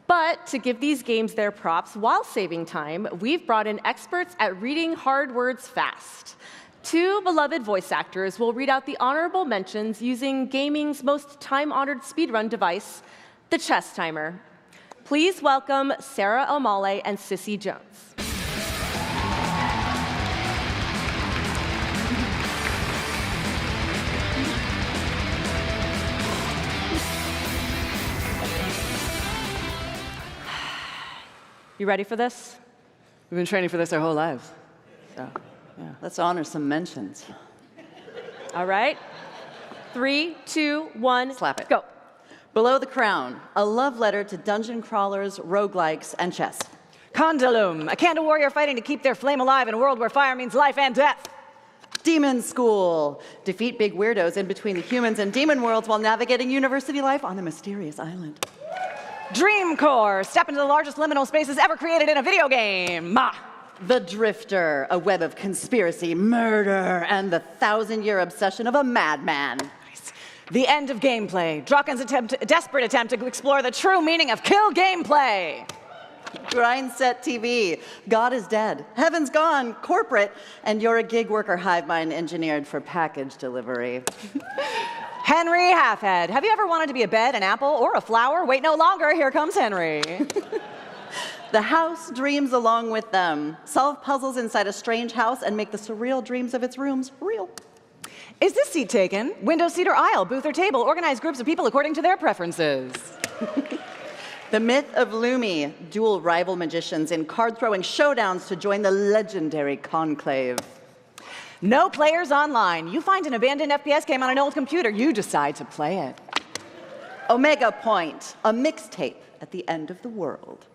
But to give these games their props while saving time, we've brought in experts at reading hard words fast. Two beloved voice actors will read out the honorable mentions using gaming's most time-honored speedrun device, the chess timer. Please welcome Sarah O'Malley and Sissy Jones. You ready for this?
We've been training for this our whole lives. So, yeah. Let's honor some mentions.
All right. 3, 2, 1.
Slap it.
Go.
Below the Crown, a love letter to dungeon crawlers, roguelikes, and chess.
Condalum, a candle warrior fighting to keep their flame alive in a world where fire means life and death.
Demon School. Defeat big weirdos in between the humans and demon worlds while navigating university life on a mysterious island.
Dream Core. Step into the largest liminal spaces ever created in a video game.
The Drifter, a web of conspiracy, murder, and the 1,000-year obsession of a madman.
The End of Gameplay. Draken's desperate attempt to explore the true meaning of kill gameplay.
Grindset TV. God is dead. Heaven's gone. Corporate. And you're a gig worker hive mind engineered for package delivery.
Henry Halfhead. Have you ever wanted to be a bed, an apple, or a flower? Wait no longer. Here comes Henry.
The house dreams along with them. Solve puzzles inside a strange house and make the surreal dreams of its rooms real.
Is this seat taken? Window, seat, or aisle, booth, or table? Organize groups of people according to their preferences.
The Myth of Lumi. Dual rival magicians in card-throwing showdowns to join the legendary conclave.
No players online. You find an abandoned FPS game on an old computer. You decide to play it.
Omega Point. A mixtape at the end of the world.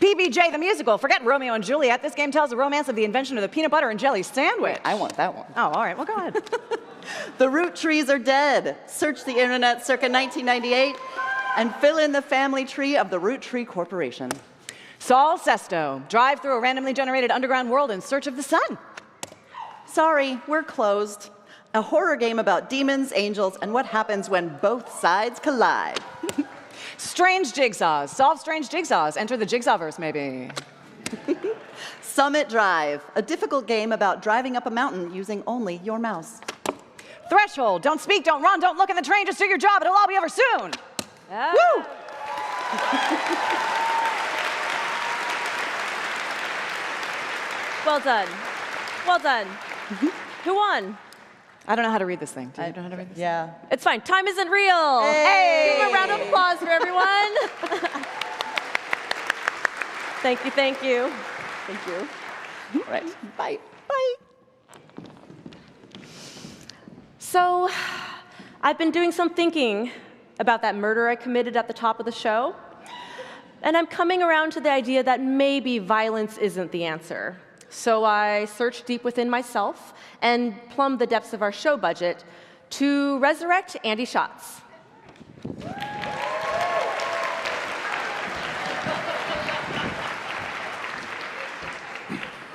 PBJ the Musical. Forget Romeo and Juliet. This game tells the romance of the invention of the peanut butter and jelly sandwich.
I want that one.
Oh, all right. Well, go ahead.
The root trees are dead. Search the internet circa 1998 and fill in the family tree of the Root Tree Corporation.
Sol Sesto. Drive through a randomly generated underground world in search of the sun.
Sorry, we're closed. A horror game about demons, angels, and what happens when both sides collide.
Strange Jigsaws. Solve strange jigsaws. Enter the Jigsawverse, maybe.
Summit Drive, a difficult game about driving up a mountain using only your mouse.
Threshold. Don't speak, don't run, don't look in the train, just do your job. It'll all be over soon. Woo!
Well done. Well done. Who won?
I don't know how to read this thing. Do you know how to read this?
Yeah.
It's fine. Time isn't real.
Hey!
Give a round of applause for everyone. Thank you, thank you.
Thank you. All right. Bye. Bye.
So, I've been doing some thinking about that murder I committed at the top of the show. And I'm coming around to the idea that maybe violence isn't the answer. So I searched deep within myself and plumbed the depths of our show budget to resurrect Andy Schatz.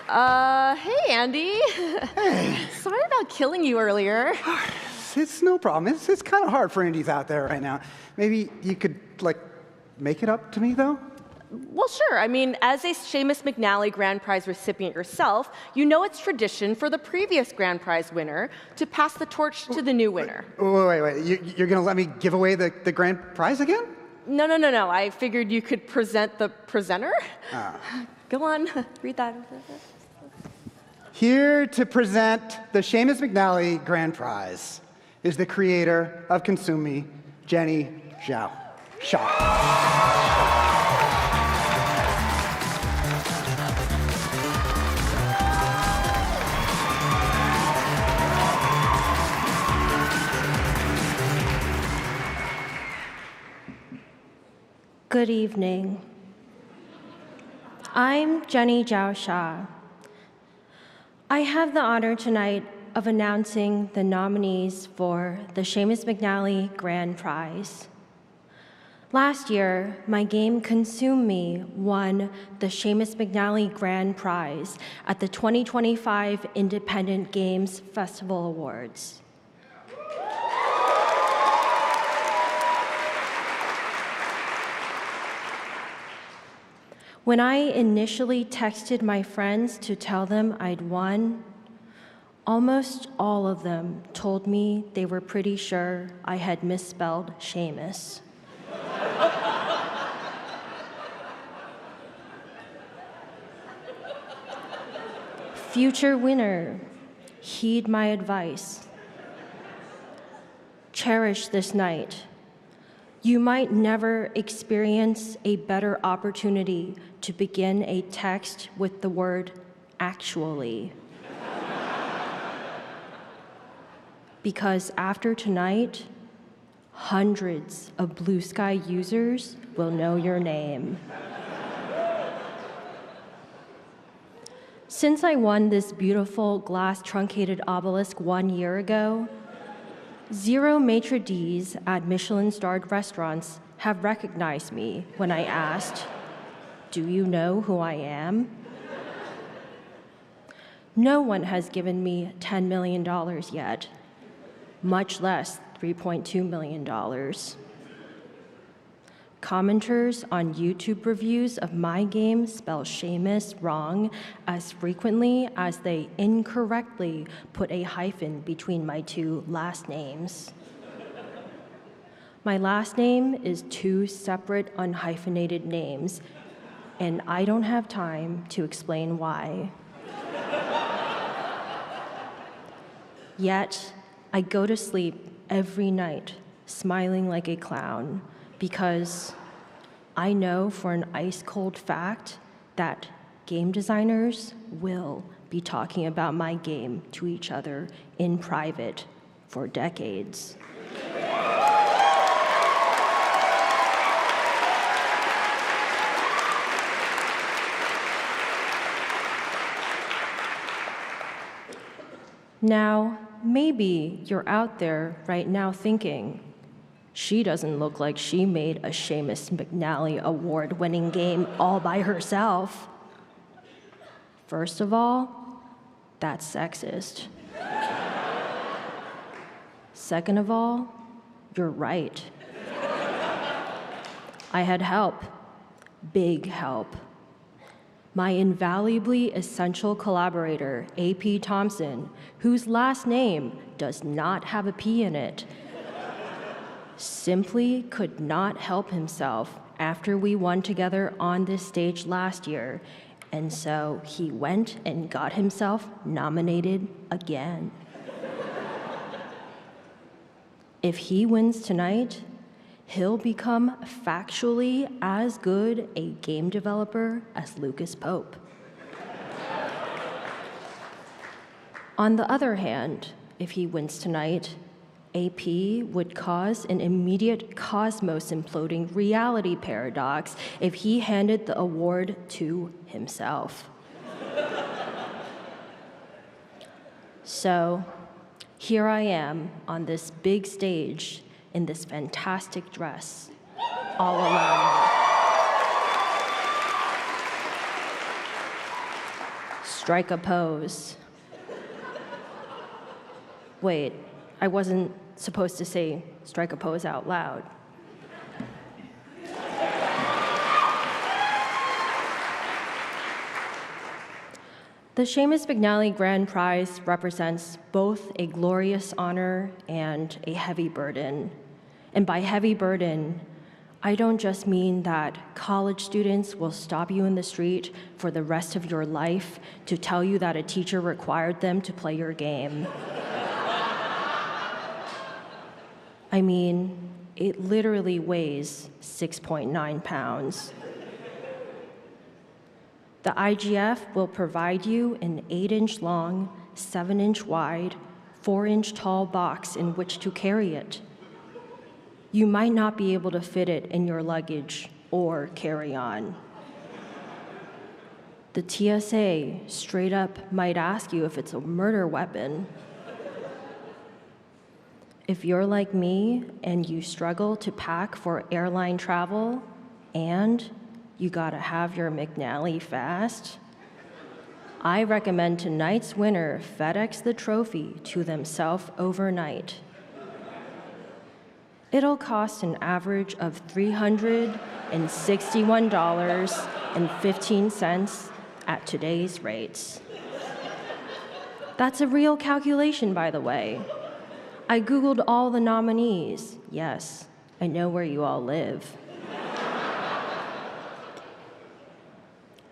Hey, Andy.
Hey.
Sorry about killing you earlier.
It's no problem. It's kind of hard for indies out there right now. Maybe you could, make it up to me, though?
Well, sure. I mean, as a Seumas McNally Grand Prize recipient yourself, you know it's tradition for the previous Grand Prize winner to pass the torch to the new winner.
Wait. You're going to let me give away the Grand Prize again?
No. I figured you could present the presenter. Go on, read that.
Here to present the Seumas McNally Grand Prize is the creator of Consume Me, Jenny Zhao.
Good evening. I'm Jenny Zhao Sha. I have the honor tonight of announcing the nominees for the Seumas McNally Grand Prize. Last year, my game Consume Me won the Seumas McNally Grand Prize at the 2025 Independent Games Festival Awards. When I initially texted my friends to tell them I'd won, almost all of them told me they were pretty sure I had misspelled Seumas. Future winner, heed my advice. Cherish this night. You might never experience a better opportunity to begin a text with the word actually. Because after tonight, hundreds of Blue Sky users will know your name. Since I won this beautiful glass truncated obelisk 1 year ago, 0 maitre d's at Michelin-starred restaurants have recognized me when I asked, "Do you know who I am?" No one has given me $10 million yet, much less $3.2 million. Commenters on YouTube reviews of my game spell Seumas wrong as frequently as they incorrectly put a hyphen between my 2 last names. My last name is 2 separate unhyphenated names, and I don't have time to explain why. Yet, I go to sleep every night smiling like a clown because I know for an ice-cold fact that game designers will be talking about my game to each other in private for decades. Now, maybe you're out there right now thinking, she doesn't look like she made a Seumas McNally award-winning game all by herself. First of all, that's sexist. Second of all, you're right. I had help, big help. My invaluably essential collaborator, A.P. Thompson, whose last name does not have a P in it, simply could not help himself after we won together on this stage last year, and so he went and got himself nominated again. If he wins tonight, he'll become factually as good a game developer as Lucas Pope. On the other hand, if he wins tonight, AP would cause an immediate cosmos imploding reality paradox if he handed the award to himself. So, here I am on this big stage in this fantastic dress, all alone. Strike a pose. Wait, I wasn't supposed to say strike a pose out loud. The Seumas McNally Grand Prize represents both a glorious honor and a heavy burden. And by heavy burden, I don't just mean that college students will stop you in the street for the rest of your life to tell you that a teacher required them to play your game. I mean, it literally weighs 6.9 pounds. The IGF will provide you an 8-inch long, 7-inch wide, 4-inch tall box in which to carry it. You might not be able to fit it in your luggage or carry-on. The TSA straight up might ask you if it's a murder weapon. If you're like me and you struggle to pack for airline travel and you gotta have your McNally fast, I recommend tonight's winner FedEx the trophy to themselves overnight. It'll cost an average of $361.15 at today's rates. That's a real calculation, by the way. I Googled all the nominees. Yes, I know where you all live.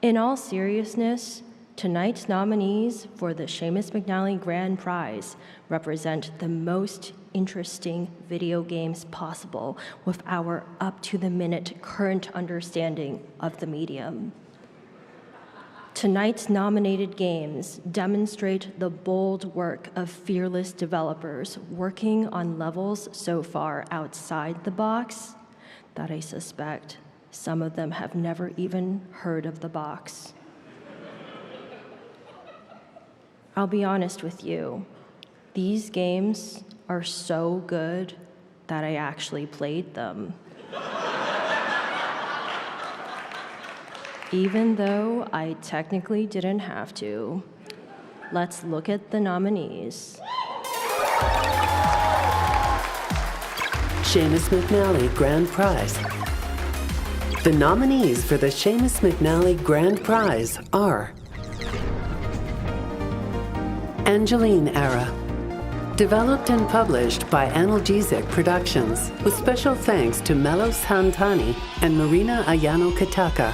In all seriousness, tonight's nominees for the Seumas McNally Grand Prize represent the most interesting video games possible with our up-to-the-minute current understanding of the medium. Tonight's nominated games demonstrate the bold work of fearless developers working on levels so far outside the box that I suspect some of them have never even heard of the box. I'll be honest with you. These games are so good that I actually played them. Even though I technically didn't have to. Let's look at the nominees.
Seumas McNally Grand Prize. The nominees for the Seumas McNally Grand Prize are Angeline Era. Developed and published by Analgesic Productions, with special thanks to Melos Hantani and Marina Ayano Kataka.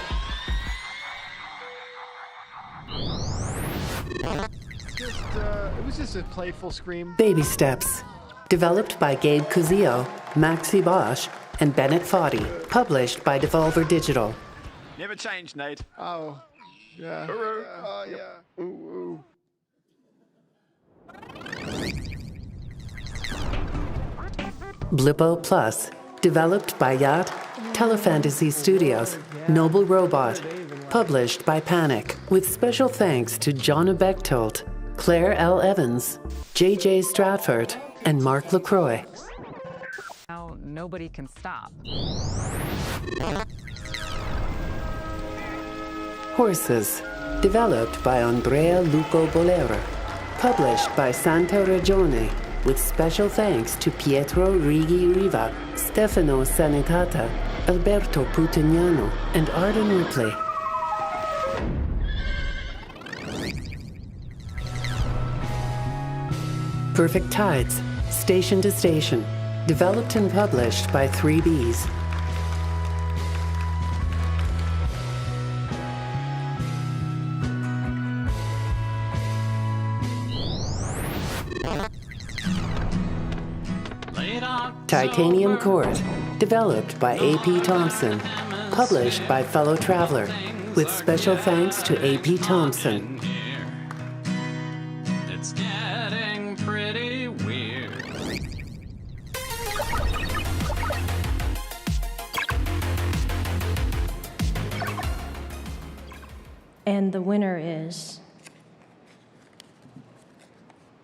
It was just a playful scream.
Baby Steps. Developed by Gabe Cuzio, Maxi Bosch, and Bennett Foddy. Published by Devolver Digital.
Never change, Nate.
Oh, yeah. Oh, yeah. Ooh, ooh.
Blippo Plus. Developed by Yacht, Telefantasy Studios, Noble Robot. Published by Panic, with special thanks to Jonna Bechtold, Claire L. Evans, J.J. Stratford, and Mark LaCroix.
Now nobody can stop.
Horses. Developed by Andrea Luco Bolera. Published by Santa Regione, with special thanks to Pietro Righi Riva, Stefano Sanitata, Alberto Putugnano, and Arden Ripley. Perfect Tides, Station to Station. Developed and published by 3Bs. Titanium Court, developed by A.P. Thompson, published by Fellow Traveler, with special thanks to A.P. Thompson.
It's getting pretty weird.
And the winner is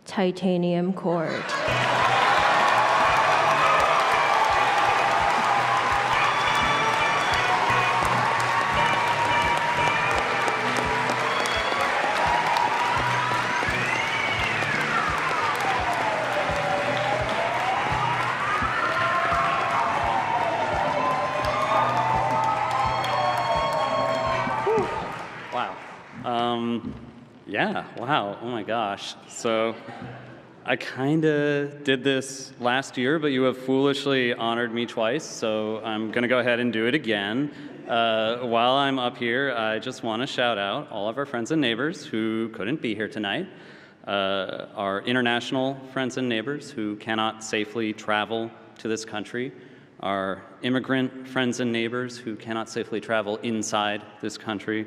Titanium Court.
Yeah, wow, oh my gosh. So I kind of did this last year, but you have foolishly honored me twice, so I'm going to go ahead and do it again. While I'm up here, I just want to shout out all of our friends and neighbors who couldn't be here tonight, our international friends and neighbors who cannot safely travel to this country, our immigrant friends and neighbors who cannot safely travel inside this country,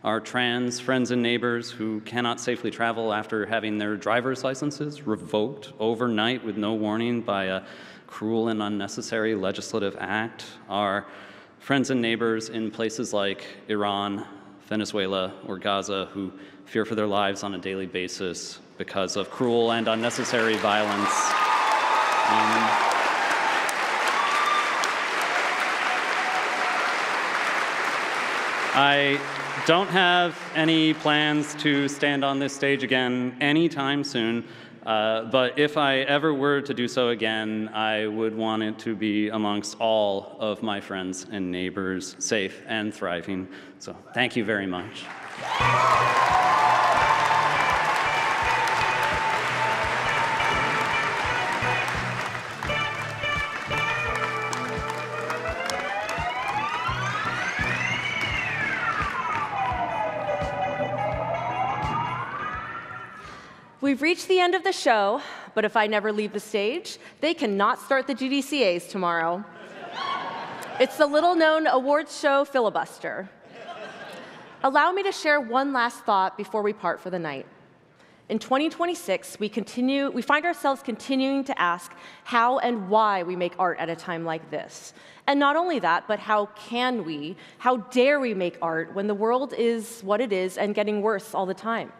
our trans friends and neighbors who cannot safely travel after having their driver's licenses revoked overnight with no warning by a cruel and unnecessary legislative act, our friends and neighbors in places like Iran, Venezuela, or Gaza who fear for their lives on a daily basis because of cruel and unnecessary violence. I don't have any plans to stand on this stage again anytime soon, but if I ever were to do so again, I would want it to be amongst all of my friends and neighbors, safe and thriving. So thank you very much.
We've reached the end of the show, but if I never leave the stage, they cannot start the GDCAs tomorrow. It's the little-known awards show filibuster. Allow me to share one last thought before we part for the night. In 2026, we find ourselves continuing to ask how and why we make art at a time like this. And not only that, but how dare we make art when the world is what it is and getting worse all the time?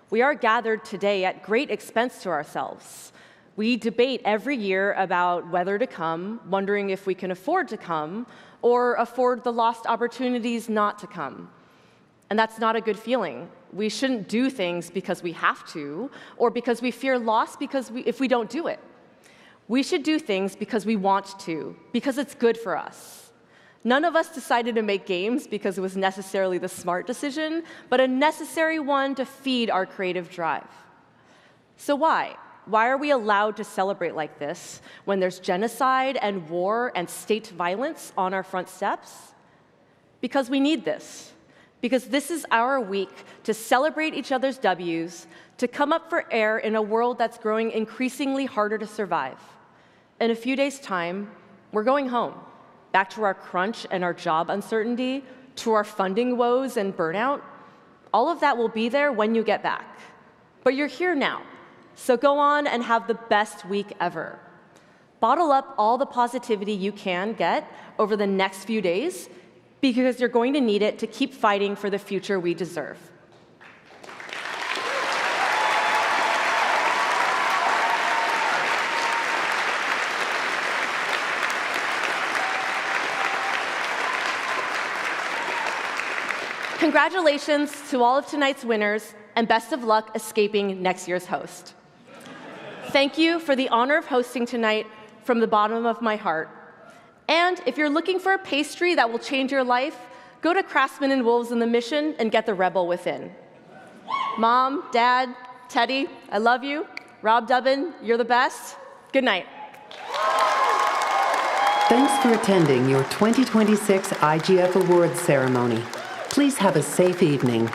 We are gathered today at great expense to ourselves. We debate every year about whether to come, wondering if we can afford to come, or afford the lost opportunities not to come. And that's not a good feeling. We shouldn't do things because we have to, or because we fear loss if we don't do it. We should do things because we want to, because it's good for us. None of us decided to make games because it was necessarily the smart decision, but a necessary one to feed our creative drive. So why? Why are we allowed to celebrate like this when there's genocide and war and state violence on our front steps? Because we need this. Because this is our week to celebrate each other's W's, to come up for air in a world that's growing increasingly harder to survive. In a few days' time, we're going home, back to our crunch and our job uncertainty, to our funding woes and burnout. All of that will be there when you get back. But you're here now, so go on and have the best week ever. Bottle up all the positivity you can get over the next few days, because you're going to need it to keep fighting for the future we deserve. Congratulations to all of tonight's winners, and best of luck escaping next year's host. Thank you for the honor of hosting tonight from the bottom of my heart. And if you're looking for a pastry that will change your life, go to Craftsman and Wolves in the Mission and get the Rebel Within. Mom, Dad, Teddy, I love you. Rob Dubbin, you're the best. Good night.
Thanks for attending your 2026 IGF Awards ceremony. Please have a safe evening.